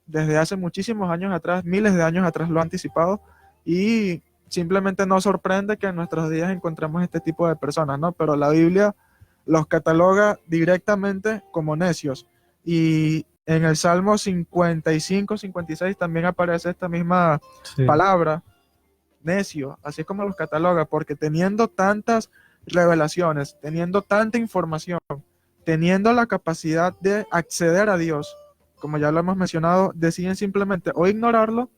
desde hace muchísimos años atrás, miles de años atrás lo ha anticipado, y simplemente nos sorprende que en nuestros días encontremos este tipo de personas, ¿no? Pero la Biblia los cataloga directamente como necios. Y en el Salmo 55, 56 también aparece esta misma palabra, necio, así es como los cataloga, porque teniendo tantas revelaciones, teniendo tanta información, teniendo la capacidad de acceder a Dios, como ya lo hemos mencionado, deciden simplemente o ignorarlo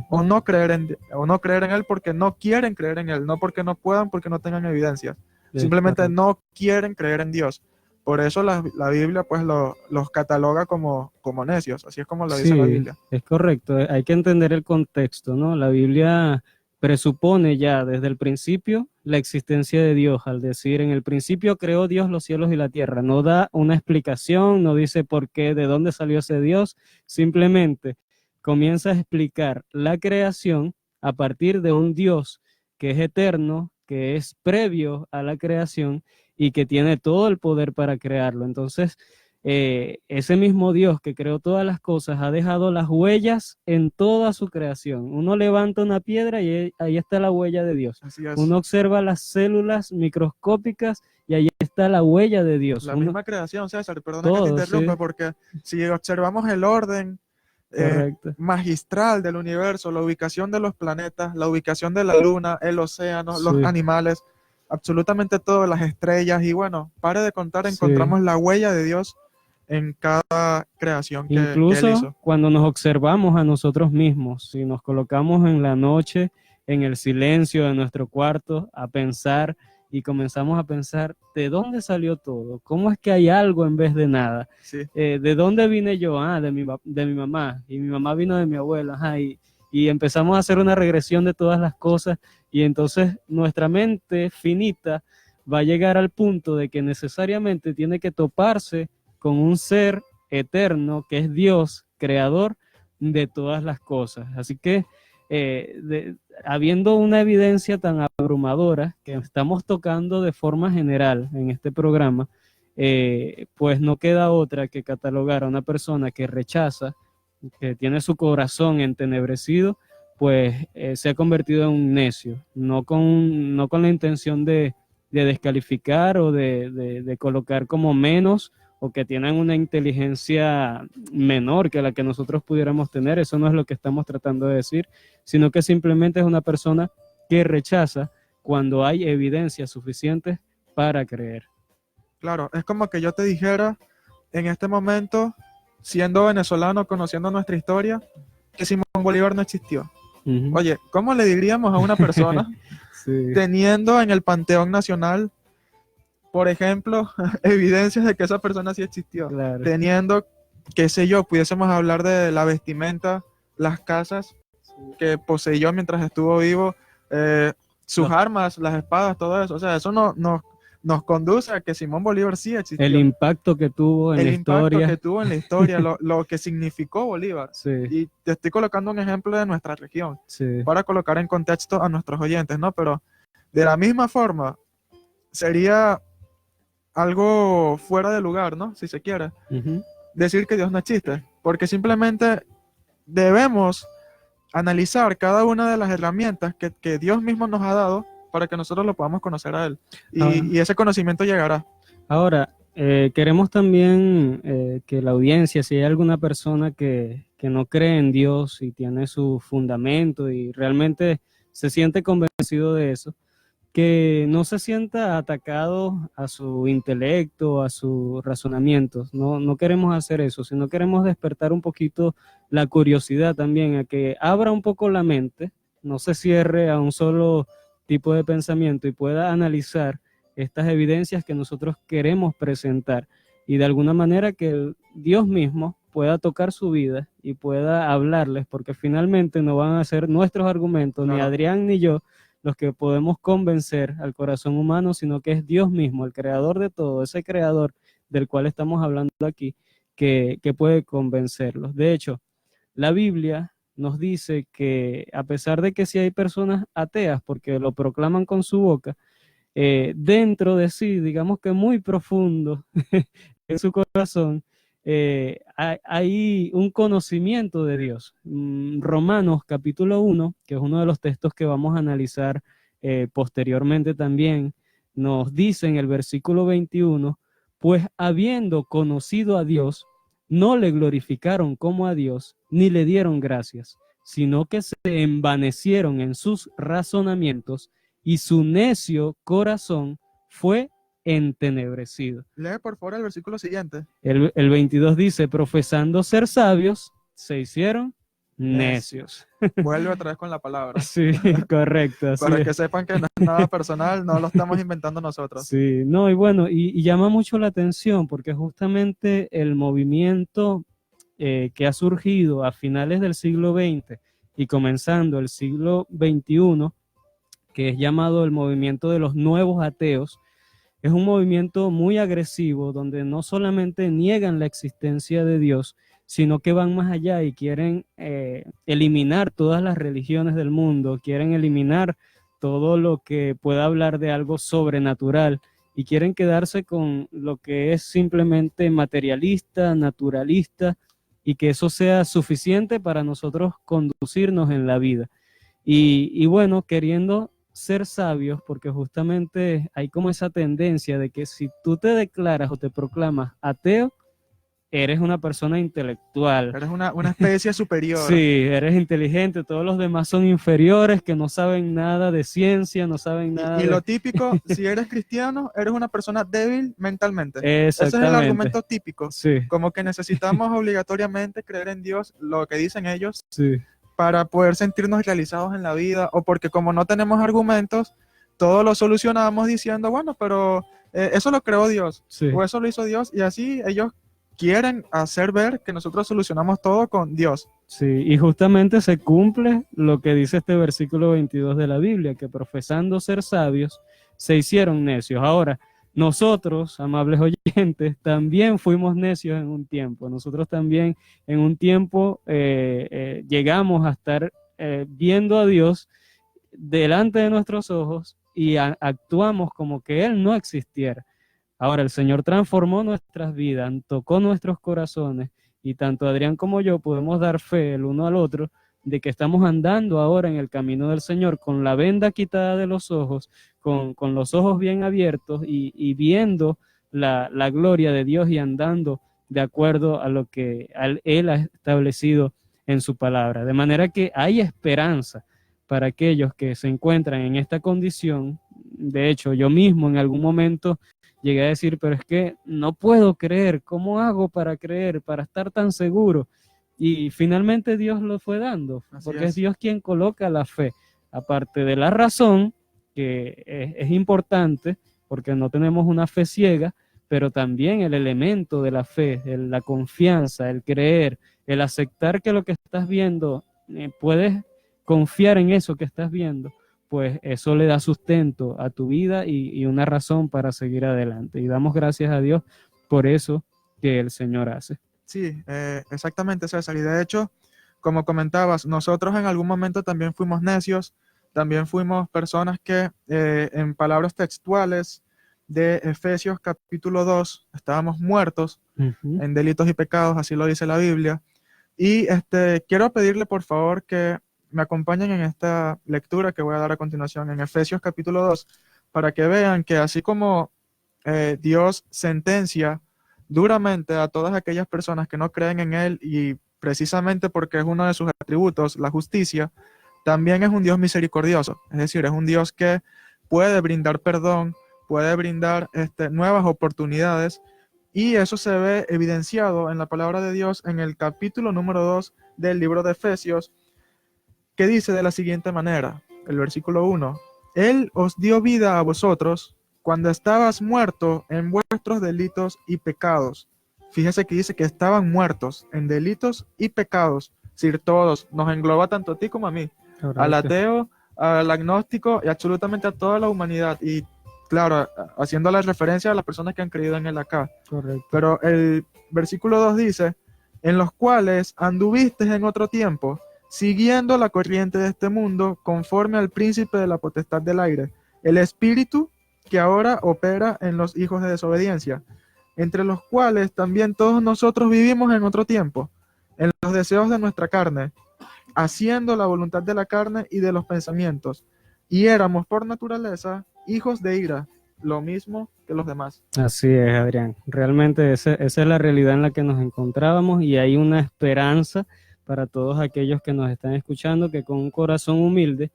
o no creer en Él porque no quieren creer en Él, no porque no puedan, porque no tengan evidencias. Simplemente no quieren creer en Dios. Por eso la Biblia pues los cataloga como necios, así es como lo dice la Biblia. Es correcto, hay que entender el contexto, ¿no? La Biblia presupone ya desde el principio la existencia de Dios, al decir en el principio creó Dios los cielos y la tierra. No da una explicación, no dice por qué, de dónde salió ese Dios, simplemente comienza a explicar la creación a partir de un Dios que es eterno, que es previo a la creación y que tiene todo el poder para crearlo. Entonces, ese mismo Dios que creó todas las cosas ha dejado las huellas en toda su creación. Uno levanta una piedra y ahí está la huella de Dios. Así es. Uno observa las células microscópicas y ahí está la huella de Dios. La misma creación, César, perdona que te interrumpa, porque si observamos el orden magistral del universo, la ubicación de los planetas, la ubicación de la luna, el océano, los animales, absolutamente todo, las estrellas, y bueno, pare de contar, encontramos la huella de Dios en cada creación que Él hizo. Cuando nos observamos a nosotros mismos, si nos colocamos en la noche, en el silencio de nuestro cuarto, a pensar y comenzamos a pensar, ¿de dónde salió todo? ¿Cómo es que hay algo en vez de nada? Sí. ¿De dónde vine yo? De mi mamá, y mi mamá vino de mi abuela, y empezamos a hacer una regresión de todas las cosas, y entonces nuestra mente finita va a llegar al punto de que necesariamente tiene que toparse con un ser eterno que es Dios, creador de todas las cosas. Así que habiendo una evidencia tan abrumadora que estamos tocando de forma general en este programa, pues no queda otra que catalogar a una persona que rechaza, que tiene su corazón entenebrecido, pues se ha convertido en un necio, no con la intención de descalificar o de colocar como menos, o que tienen una inteligencia menor que la que nosotros pudiéramos tener. Eso no es lo que estamos tratando de decir, sino que simplemente es una persona que rechaza cuando hay evidencias suficientes para creer. Claro, es como que yo te dijera en este momento, siendo venezolano, conociendo nuestra historia, que Simón Bolívar no existió. Ujú. Oye, ¿cómo le diríamos a una persona Sí, teniendo en el Panteón Nacional, por ejemplo, evidencias de que esa persona sí existió? claro. Teniendo, qué sé yo, pudiésemos hablar de la vestimenta, las casas que poseyó mientras estuvo vivo, sus Los- armas, las espadas, todo eso. O sea, eso nos conduce a que Simón Bolívar sí el existió. impacto que tuvo en El la impacto que historia. tuvo en la historia, lo que significó Bolívar. Sí, Y te estoy colocando un ejemplo de nuestra región sí. para colocar en contexto a nuestros oyentes, ¿no? Pero de la misma forma, sería algo fuera de lugar, ¿no? Si se quiere, Ujú. decir que Dios no existe, porque simplemente debemos analizar cada una de las herramientas que Dios mismo nos ha dado para que nosotros lo podamos conocer a Él. Ahora, Y ese conocimiento llegará. ahora, queremos también que la audiencia, si hay alguna persona que no cree en Dios y tiene su fundamento y realmente se siente convencido de eso, que no se sienta atacado a su intelecto, a sus razonamientos. No, no queremos hacer eso, sino queremos despertar un poquito la curiosidad también, a que abra un poco la mente, no se cierre a un solo tipo de pensamiento y pueda analizar estas evidencias que nosotros queremos presentar y de alguna manera que Dios mismo pueda tocar su vida y pueda hablarles, porque finalmente no van a ser nuestros argumentos, ni Claro. Adrián ni yo, los que podemos convencer al corazón humano, sino que es Dios mismo, el creador de todo, ese creador del cual estamos hablando aquí, que puede convencerlos. De hecho, la Biblia nos dice que a pesar de que sí hay personas ateas, porque lo proclaman con su boca, dentro de sí, digamos que muy profundo en su corazón, hay un conocimiento de Dios. Romanos capítulo 1, que es uno de los textos que vamos a analizar posteriormente también, nos dice en el versículo 21, pues habiendo conocido a Dios, no le glorificaron como a Dios, ni le dieron gracias, sino que se envanecieron en sus razonamientos y su necio corazón fue entenebrecido. Lee por favor el versículo siguiente. El 22 dice, profesando ser sabios, se hicieron necios. Vuelve otra vez con la palabra. Sí, correcto. Así Para es. que sepan que no es nada personal, no lo estamos inventando nosotros. Sí, no, y bueno, y llama mucho la atención porque justamente el movimiento que ha surgido a finales del siglo XX y comenzando el siglo XXI, que es llamado el movimiento de los nuevos ateos, es un movimiento muy agresivo donde no solamente niegan la existencia de Dios, sino que van más allá y quieren eliminar todas las religiones del mundo, quieren eliminar todo lo que pueda hablar de algo sobrenatural y quieren quedarse con lo que es simplemente materialista, naturalista, y que eso sea suficiente para nosotros conducirnos en la vida. Y bueno, queriendo ser sabios, porque justamente hay como esa tendencia de que si tú te declaras o te proclamas ateo, eres una persona intelectual. Eres una especie superior. Sí, eres inteligente, todos los demás son inferiores, que no saben nada de ciencia, no saben nada Y de... lo típico, si eres cristiano, eres una persona débil mentalmente. Ese es el Exactamente. argumento típico. Sí, Como que necesitamos obligatoriamente creer en Dios, lo que dicen ellos, sí, para poder sentirnos realizados en la vida, o porque como no tenemos argumentos, todo lo solucionamos diciendo, bueno, pero eso lo creó Dios, sí. o eso lo hizo Dios, y así ellos quieren hacer ver que nosotros solucionamos todo con Dios. Sí, y justamente se cumple lo que dice este versículo 22 de la Biblia, que profesando ser sabios, se hicieron necios. Ahora, nosotros, amables oyentes, también fuimos necios en un tiempo. Nosotros también en un tiempo llegamos a estar viendo a Dios delante de nuestros ojos y actuamos como que Él no existiera. Ahora, el Señor transformó nuestras vidas, tocó nuestros corazones y tanto Adrián como yo podemos dar fe el uno al otro de que estamos andando ahora en el camino del Señor con la venda quitada de los ojos, con los ojos bien abiertos y viendo la gloria de Dios y andando de acuerdo a lo que Él ha establecido en su palabra. De manera que hay esperanza para aquellos que se encuentran en esta condición. De hecho, yo mismo en algún momento llegué a decir, pero es que no puedo creer, ¿cómo hago para creer, para estar tan seguro? Y finalmente Dios lo fue dando, Así porque es. es Dios quien coloca la fe, aparte de la razón, que es importante, porque no tenemos una fe ciega, pero también el elemento de la fe, la confianza, el creer, el aceptar que lo que estás viendo, puedes confiar en eso que estás viendo, pues eso le da sustento a tu vida y una razón para seguir adelante. Y damos gracias a Dios por eso que el Señor hace. Sí, exactamente, César. Y de hecho, como comentabas, nosotros en algún momento también fuimos necios, también fuimos personas que en palabras textuales de Efesios capítulo 2 estábamos muertos en delitos y pecados, así lo dice la Biblia. Y quiero pedirle por favor que me acompañen en esta lectura que voy a dar a continuación en Efesios capítulo 2, para que vean que así como Dios sentencia duramente a todas aquellas personas que no creen en Él, y precisamente porque es uno de sus atributos, la justicia, también es un Dios misericordioso, es decir, es un Dios que puede brindar perdón, puede brindar nuevas oportunidades, y eso se ve evidenciado en la palabra de Dios en el capítulo número 2 del libro de Efesios, que dice de la siguiente manera, el versículo 1, Él os dio vida a vosotros cuando estabas muerto en vuestros delitos y pecados. Fíjese que dice que estaban muertos en delitos y pecados. Es decir, todos, nos engloba tanto a ti como a mí, al ateo, al agnóstico y absolutamente a toda la humanidad. Y claro, haciendo la referencia a las personas que han creído en él acá. Correcto. Pero el versículo 2 dice, en los cuales anduviste en otro tiempo, siguiendo la corriente de este mundo, conforme al príncipe de la potestad del aire, el espíritu que ahora opera en los hijos de desobediencia, entre los cuales también todos nosotros vivimos en otro tiempo, en los deseos de nuestra carne, haciendo la voluntad de la carne y de los pensamientos, y éramos por naturaleza hijos de ira, lo mismo que los demás. Así es, Adrián. Realmente esa es la realidad en la que nos encontrábamos, y hay una esperanza para todos aquellos que nos están escuchando, que con un corazón humilde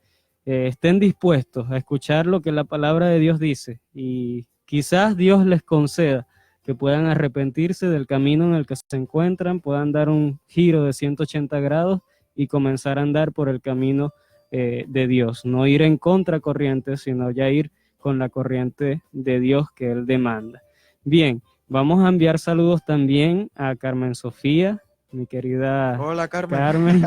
estén dispuestos a escuchar lo que la palabra de Dios dice, y quizás Dios les conceda que puedan arrepentirse del camino en el que se encuentran, puedan dar un giro de 180 grados y comenzar a andar por el camino de Dios, no ir en contracorriente, sino ya ir con la corriente de Dios que Él demanda. Bien, vamos a enviar saludos también a Carmen Sofía, mi querida Hola, Carmen.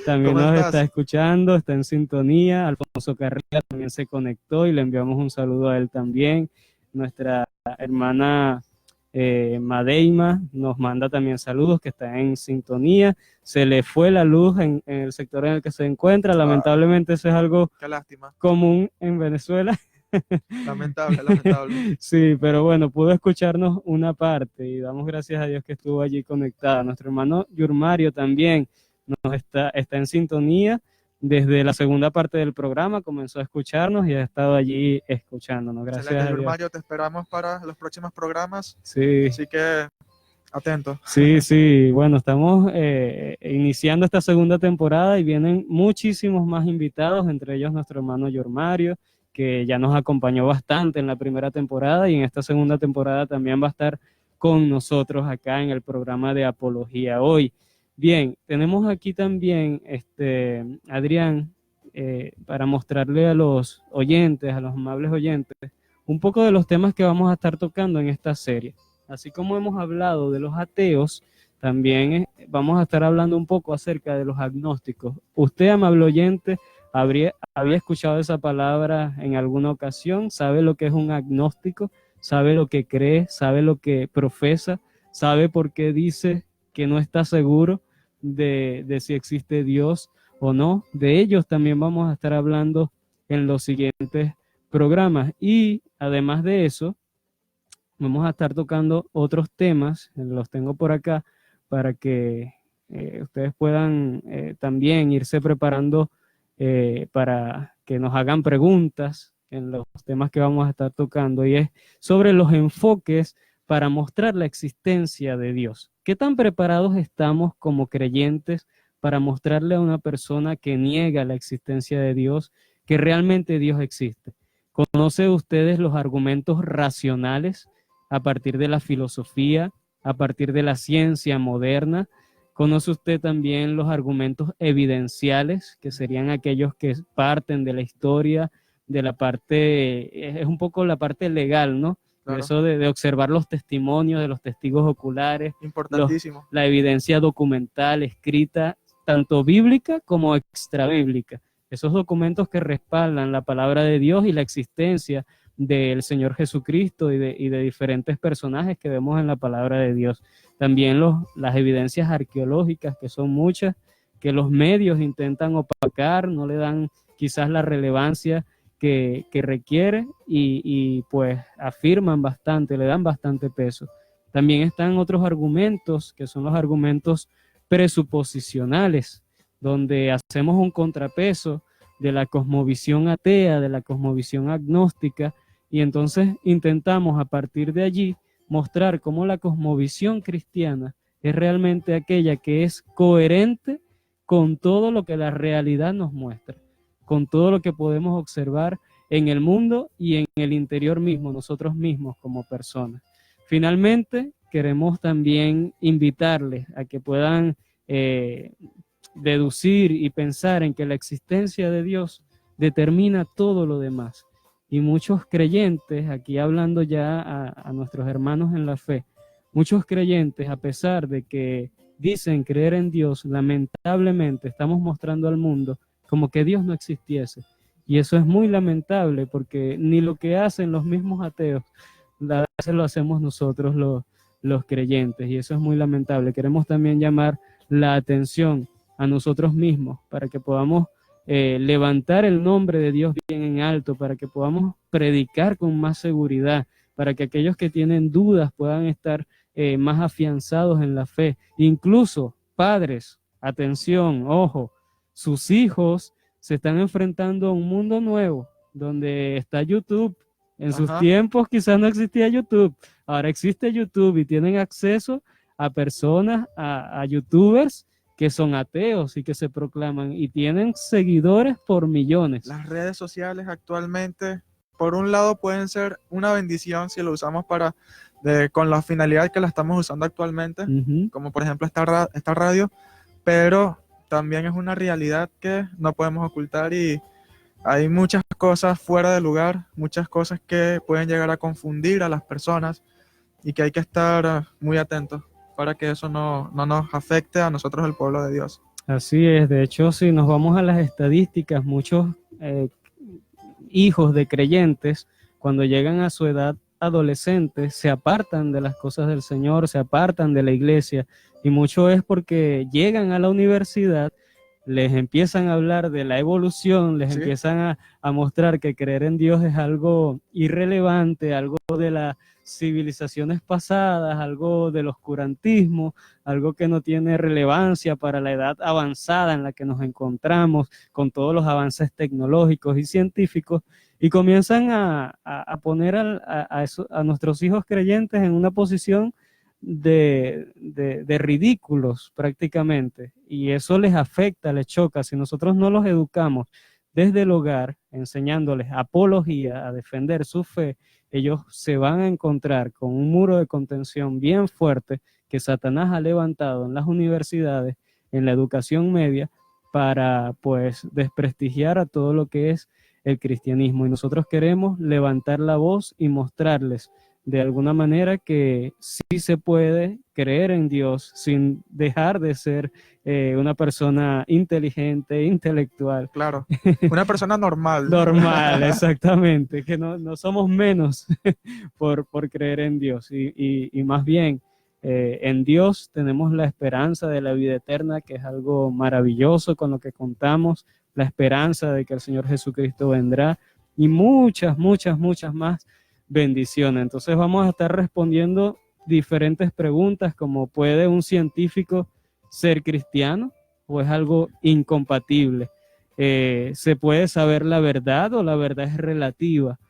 También ¿Cómo nos estás? está escuchando, está en sintonía. Alfonso Carrera también se conectó y le enviamos un saludo a él también. Nuestra hermana Madeima nos manda también saludos, que está en sintonía. Se le fue la luz en el sector en el que se encuentra. Lamentablemente eso es algo Qué lástima. común en Venezuela. Lamentable, lamentable. Sí, pero bueno, pudo escucharnos una parte y damos gracias a Dios que estuvo allí conectada. Nuestro hermano Yurmario también está en sintonía desde la segunda parte del programa, comenzó a escucharnos y ha estado allí escuchándonos. Gracias Excelente, a Dios. Mario, te esperamos para los próximos programas, Sí, así que atento. sí, bueno, estamos iniciando esta segunda temporada y vienen muchísimos más invitados, entre ellos nuestro hermano Yormario, que ya nos acompañó bastante en la primera temporada, y en esta segunda temporada también va a estar con nosotros acá en el programa de Apología Hoy. Bien, tenemos aquí también, Adrián, para mostrarle a los oyentes, a los amables oyentes, un poco de los temas que vamos a estar tocando en esta serie. Así como hemos hablado de los ateos, también vamos a estar hablando un poco acerca de los agnósticos. Usted, amable oyente, había escuchado esa palabra en alguna ocasión, sabe lo que es un agnóstico, sabe lo que cree, sabe lo que profesa, sabe por qué dice que no está seguro de si existe Dios o no. De ellos también vamos a estar hablando en los siguientes programas, y además de eso vamos a estar tocando otros temas, los tengo por acá para que ustedes puedan también irse preparando para que nos hagan preguntas en los temas que vamos a estar tocando, y es sobre los enfoques para mostrar la existencia de Dios. ¿Qué tan preparados estamos como creyentes para mostrarle a una persona que niega la existencia de Dios que realmente Dios existe? ¿Conocen ustedes los argumentos racionales a partir de la filosofía, a partir de la ciencia moderna, ¿Conoce usted también los argumentos evidenciales, que serían aquellos que parten de la historia, de la parte, es un poco la parte legal, ¿no? Claro. Eso de observar los testimonios de los testigos oculares, Importantísimo. la evidencia documental, escrita, tanto bíblica como extrabíblica. Esos documentos que respaldan la palabra de Dios y la existencia del Señor Jesucristo y de diferentes personajes que vemos en la palabra de Dios. También las evidencias arqueológicas, que son muchas, que los medios intentan opacar, no le dan quizás la relevancia que requiere y pues afirman bastante, le dan bastante peso. También están otros argumentos, que son los argumentos presuposicionales, donde hacemos un contrapeso de la cosmovisión atea, de la cosmovisión agnóstica, y entonces intentamos a partir de allí mostrar cómo la cosmovisión cristiana es realmente aquella que es coherente con todo lo que la realidad nos muestra, con todo lo que podemos observar en el mundo y en el interior mismo, nosotros mismos como personas. Finalmente, queremos también invitarles a que puedan deducir y pensar en que la existencia de Dios determina todo lo demás. Y muchos creyentes, aquí hablando ya a nuestros hermanos en la fe, muchos creyentes, a pesar de que dicen creer en Dios, lamentablemente estamos mostrando al mundo como que Dios no existiese. Y eso es muy lamentable, porque ni lo que hacen los mismos ateos, a veces lo hacemos nosotros los creyentes, y eso es muy lamentable. Queremos también llamar la atención a nosotros mismos para que podamos levantar el nombre de Dios bien en alto, para que podamos predicar con más seguridad, para que aquellos que tienen dudas puedan estar más afianzados en la fe. Incluso padres, atención, ojo, sus hijos se están enfrentando a un mundo nuevo, donde está YouTube. En sus tiempos quizás no existía YouTube, ahora existe YouTube y tienen acceso a personas, a youtubers que son ateos y que se proclaman y tienen seguidores por millones. Las redes sociales actualmente, por un lado, pueden ser una bendición si lo usamos con la finalidad que la estamos usando actualmente, como por ejemplo esta radio, pero también es una realidad que no podemos ocultar y hay muchas cosas fuera de lugar, muchas cosas que pueden llegar a confundir a las personas y que hay que estar muy atentos para que eso no nos afecte a nosotros, el pueblo de Dios. Así es, de hecho, si nos vamos a las estadísticas, muchos hijos de creyentes, cuando llegan a su edad adolescente, se apartan de las cosas del Señor, se apartan de la iglesia, y mucho es porque llegan a la universidad, les empiezan a hablar de la evolución, les empiezan a mostrar que creer en Dios es algo irrelevante, algo de las civilizaciones pasadas, algo del oscurantismo, algo que no tiene relevancia para la edad avanzada en la que nos encontramos, con todos los avances tecnológicos y científicos, y comienzan a poner a nuestros hijos creyentes en una posición de ridículos prácticamente, y eso les afecta, les choca. Si nosotros no los educamos desde el hogar, enseñándoles apología, a defender su fe, ellos se van a encontrar con un muro de contención bien fuerte que Satanás ha levantado en las universidades, en la educación media, para pues desprestigiar a todo lo que es el cristianismo. Y nosotros queremos levantar la voz y mostrarles de alguna manera que sí se puede creer en Dios sin dejar de ser una persona inteligente, intelectual. Claro, una persona normal. Normal, exactamente, que no somos menos por creer en Dios, y más bien en Dios tenemos la esperanza de la vida eterna, que es algo maravilloso con lo que contamos, la esperanza de que el Señor Jesucristo vendrá, y muchas más bendiciones. Entonces vamos a estar respondiendo diferentes preguntas, como ¿puede un científico ser cristiano o es algo incompatible? ¿Se puede saber la verdad o la verdad es relativa?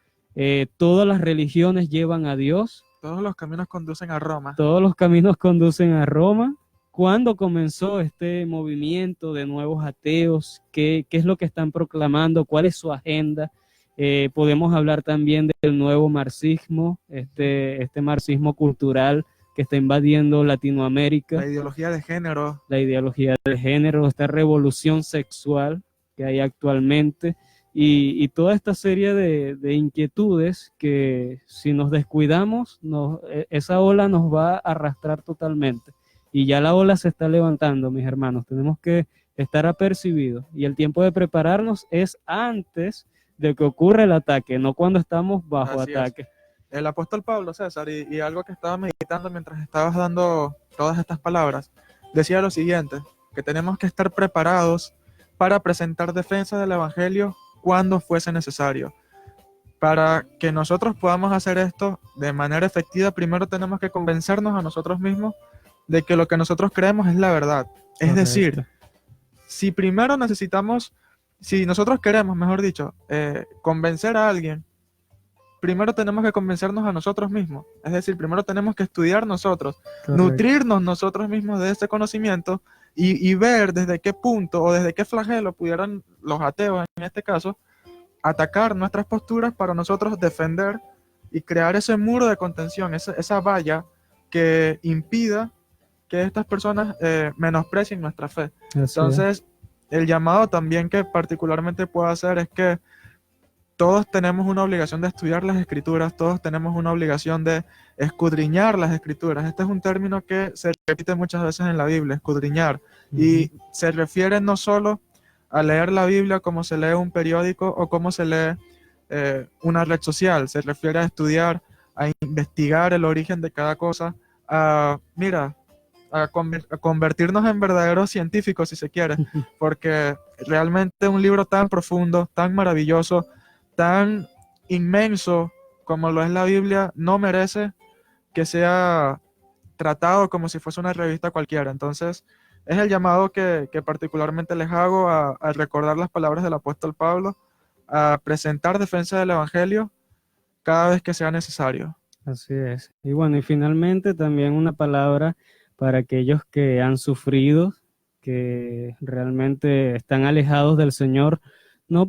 ¿Todas las religiones llevan a Dios? Todos los caminos conducen a Roma. Todos los caminos conducen a Roma. ¿Cuándo comenzó este movimiento de nuevos ateos? ¿Qué es lo que están proclamando? ¿Cuál es su agenda? Podemos hablar también del nuevo marxismo, este marxismo cultural, que está invadiendo Latinoamérica, La ideología de género. la ideología de género, esta revolución sexual que hay actualmente y toda esta serie de inquietudes que si nos descuidamos, esa ola nos va a arrastrar totalmente. Y ya la ola se está levantando, mis hermanos. Tenemos que estar apercibidos y el tiempo de prepararnos es antes de que ocurra el ataque, no cuando estamos bajo Así es. ataque. El apóstol Pablo, César, y algo que estaba meditando mientras estabas dando todas estas palabras, decía lo siguiente, que tenemos que estar preparados para presentar defensa del Evangelio cuando fuese necesario. Para que nosotros podamos hacer esto de manera efectiva, primero tenemos que convencernos a nosotros mismos de que lo que nosotros creemos es la verdad. Es decir, si primero necesitamos, si nosotros queremos, mejor dicho, convencer a alguien, primero tenemos que convencernos a nosotros mismos. Es decir, primero tenemos que estudiar nosotros, nutrirnos nosotros mismos de ese conocimiento y ver desde qué punto o desde qué flagelo pudieran los ateos, en este caso, atacar nuestras posturas para nosotros defender y crear ese muro de contención, esa valla que impida que estas personas menosprecien nuestra fe. Entonces, el llamado también que particularmente puedo hacer es que todos tenemos una obligación de estudiar las escrituras, todos tenemos una obligación de escudriñar las escrituras. Este es un término que se repite muchas veces en la Biblia, escudriñar, y se refiere no solo a leer la Biblia como se lee un periódico o como se lee una red social, se refiere a estudiar, a investigar el origen de cada cosa, a convertirnos en verdaderos científicos, si se quiere, porque realmente un libro tan profundo, tan maravilloso, tan inmenso como lo es la Biblia, no merece que sea tratado como si fuese una revista cualquiera. Entonces, es el llamado que particularmente les hago a recordar las palabras del apóstol Pablo, a presentar defensa del Evangelio cada vez que sea necesario. Así es. Y bueno, y finalmente también una palabra para aquellos que han sufrido, que realmente están alejados del Señor, no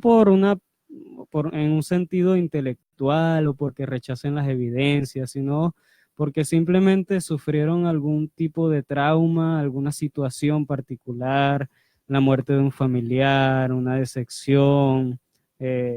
en un sentido intelectual o porque rechacen las evidencias, sino porque simplemente sufrieron algún tipo de trauma, alguna situación particular, la muerte de un familiar, una decepción,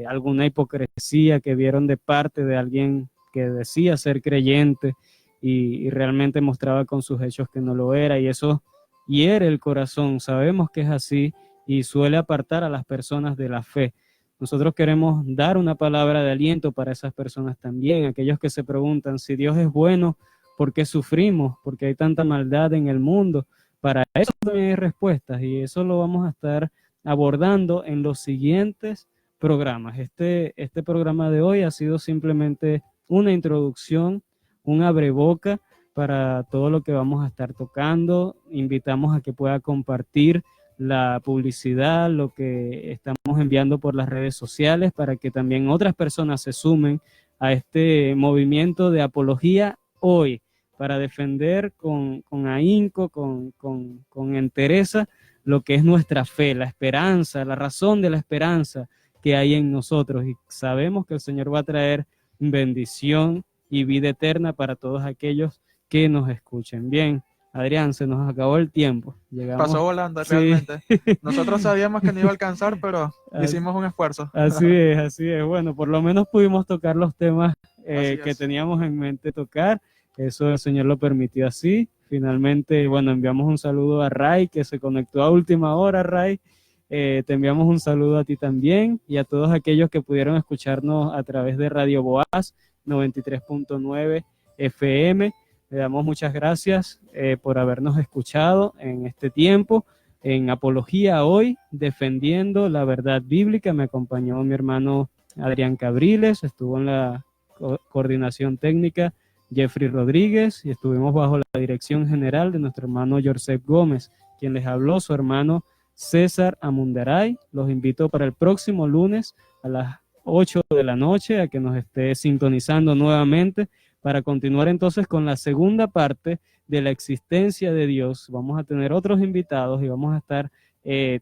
alguna hipocresía que vieron de parte de alguien que decía ser creyente y realmente mostraba con sus hechos que no lo era, y eso hiere el corazón. Sabemos que es así y suele apartar a las personas de la fe. Nosotros queremos dar una palabra de aliento para esas personas también, aquellos que se preguntan si Dios es bueno, ¿por qué sufrimos? ¿Por qué hay tanta maldad en el mundo? Para eso también hay respuestas y eso lo vamos a estar abordando en los siguientes programas. Este programa de hoy ha sido simplemente una introducción, un abreboca para todo lo que vamos a estar tocando. Invitamos a que pueda compartir la publicidad, lo que estamos enviando por las redes sociales, para que también otras personas se sumen a este movimiento de apología hoy, para defender con ahínco, con entereza, lo que es nuestra fe, la esperanza, la razón de la esperanza que hay en nosotros. Y sabemos que el Señor va a traer bendición y vida eterna para todos aquellos que nos escuchen. Bien, Adrián, se nos acabó el tiempo. Pasó volando, sí. Realmente. Nosotros sabíamos que no iba a alcanzar, pero hicimos un esfuerzo. Así es. Bueno, por lo menos pudimos tocar los temas que teníamos en mente tocar. Eso el Señor lo permitió así. Finalmente, bueno, enviamos un saludo a Ray, que se conectó a última hora, Ray. Te enviamos un saludo a ti también y a todos aquellos que pudieron escucharnos a través de Radio Boaz 93.9 FM. Le damos muchas gracias por habernos escuchado en este tiempo en Apología Hoy, defendiendo la verdad bíblica. Me acompañó mi hermano Adrián Cabriles, estuvo en la coordinación técnica Jeffrey Rodríguez y estuvimos bajo la dirección general de nuestro hermano Joseph Gómez, quien les habló su hermano César Amundaray. Los invito para el próximo lunes a las 8 de la noche a que nos esté sintonizando nuevamente para continuar entonces con la segunda parte de la existencia de Dios. Vamos a tener otros invitados y vamos a estar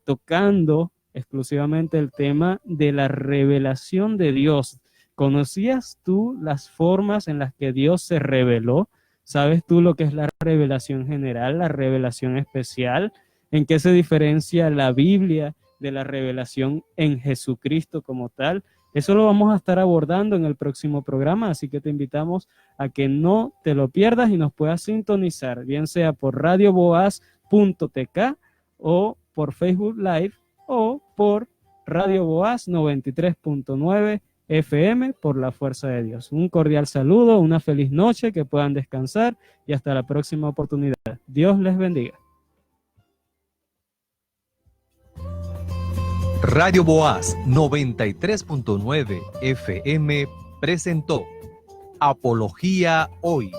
tocando exclusivamente el tema de la revelación de Dios. ¿Conocías tú las formas en las que Dios se reveló? ¿Sabes tú lo que es la revelación general, la revelación especial? ¿En qué se diferencia la Biblia de la revelación en Jesucristo como tal? Eso lo vamos a estar abordando en el próximo programa, así que te invitamos a que no te lo pierdas y nos puedas sintonizar, bien sea por radioboaz.tk o por Facebook Live o por Radio Boaz 93.9 FM por la fuerza de Dios. Un cordial saludo, una feliz noche, que puedan descansar y hasta la próxima oportunidad. Dios les bendiga. Radio Boaz 93.9 FM presentó Apología Hoy,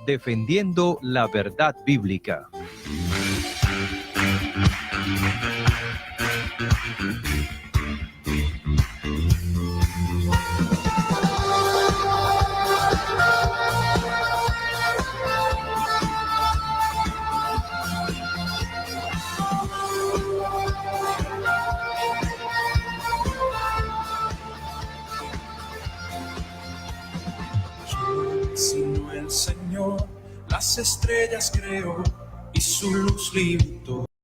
defendiendo la verdad bíblica. Sino el Señor las estrellas creó y su luz limitó.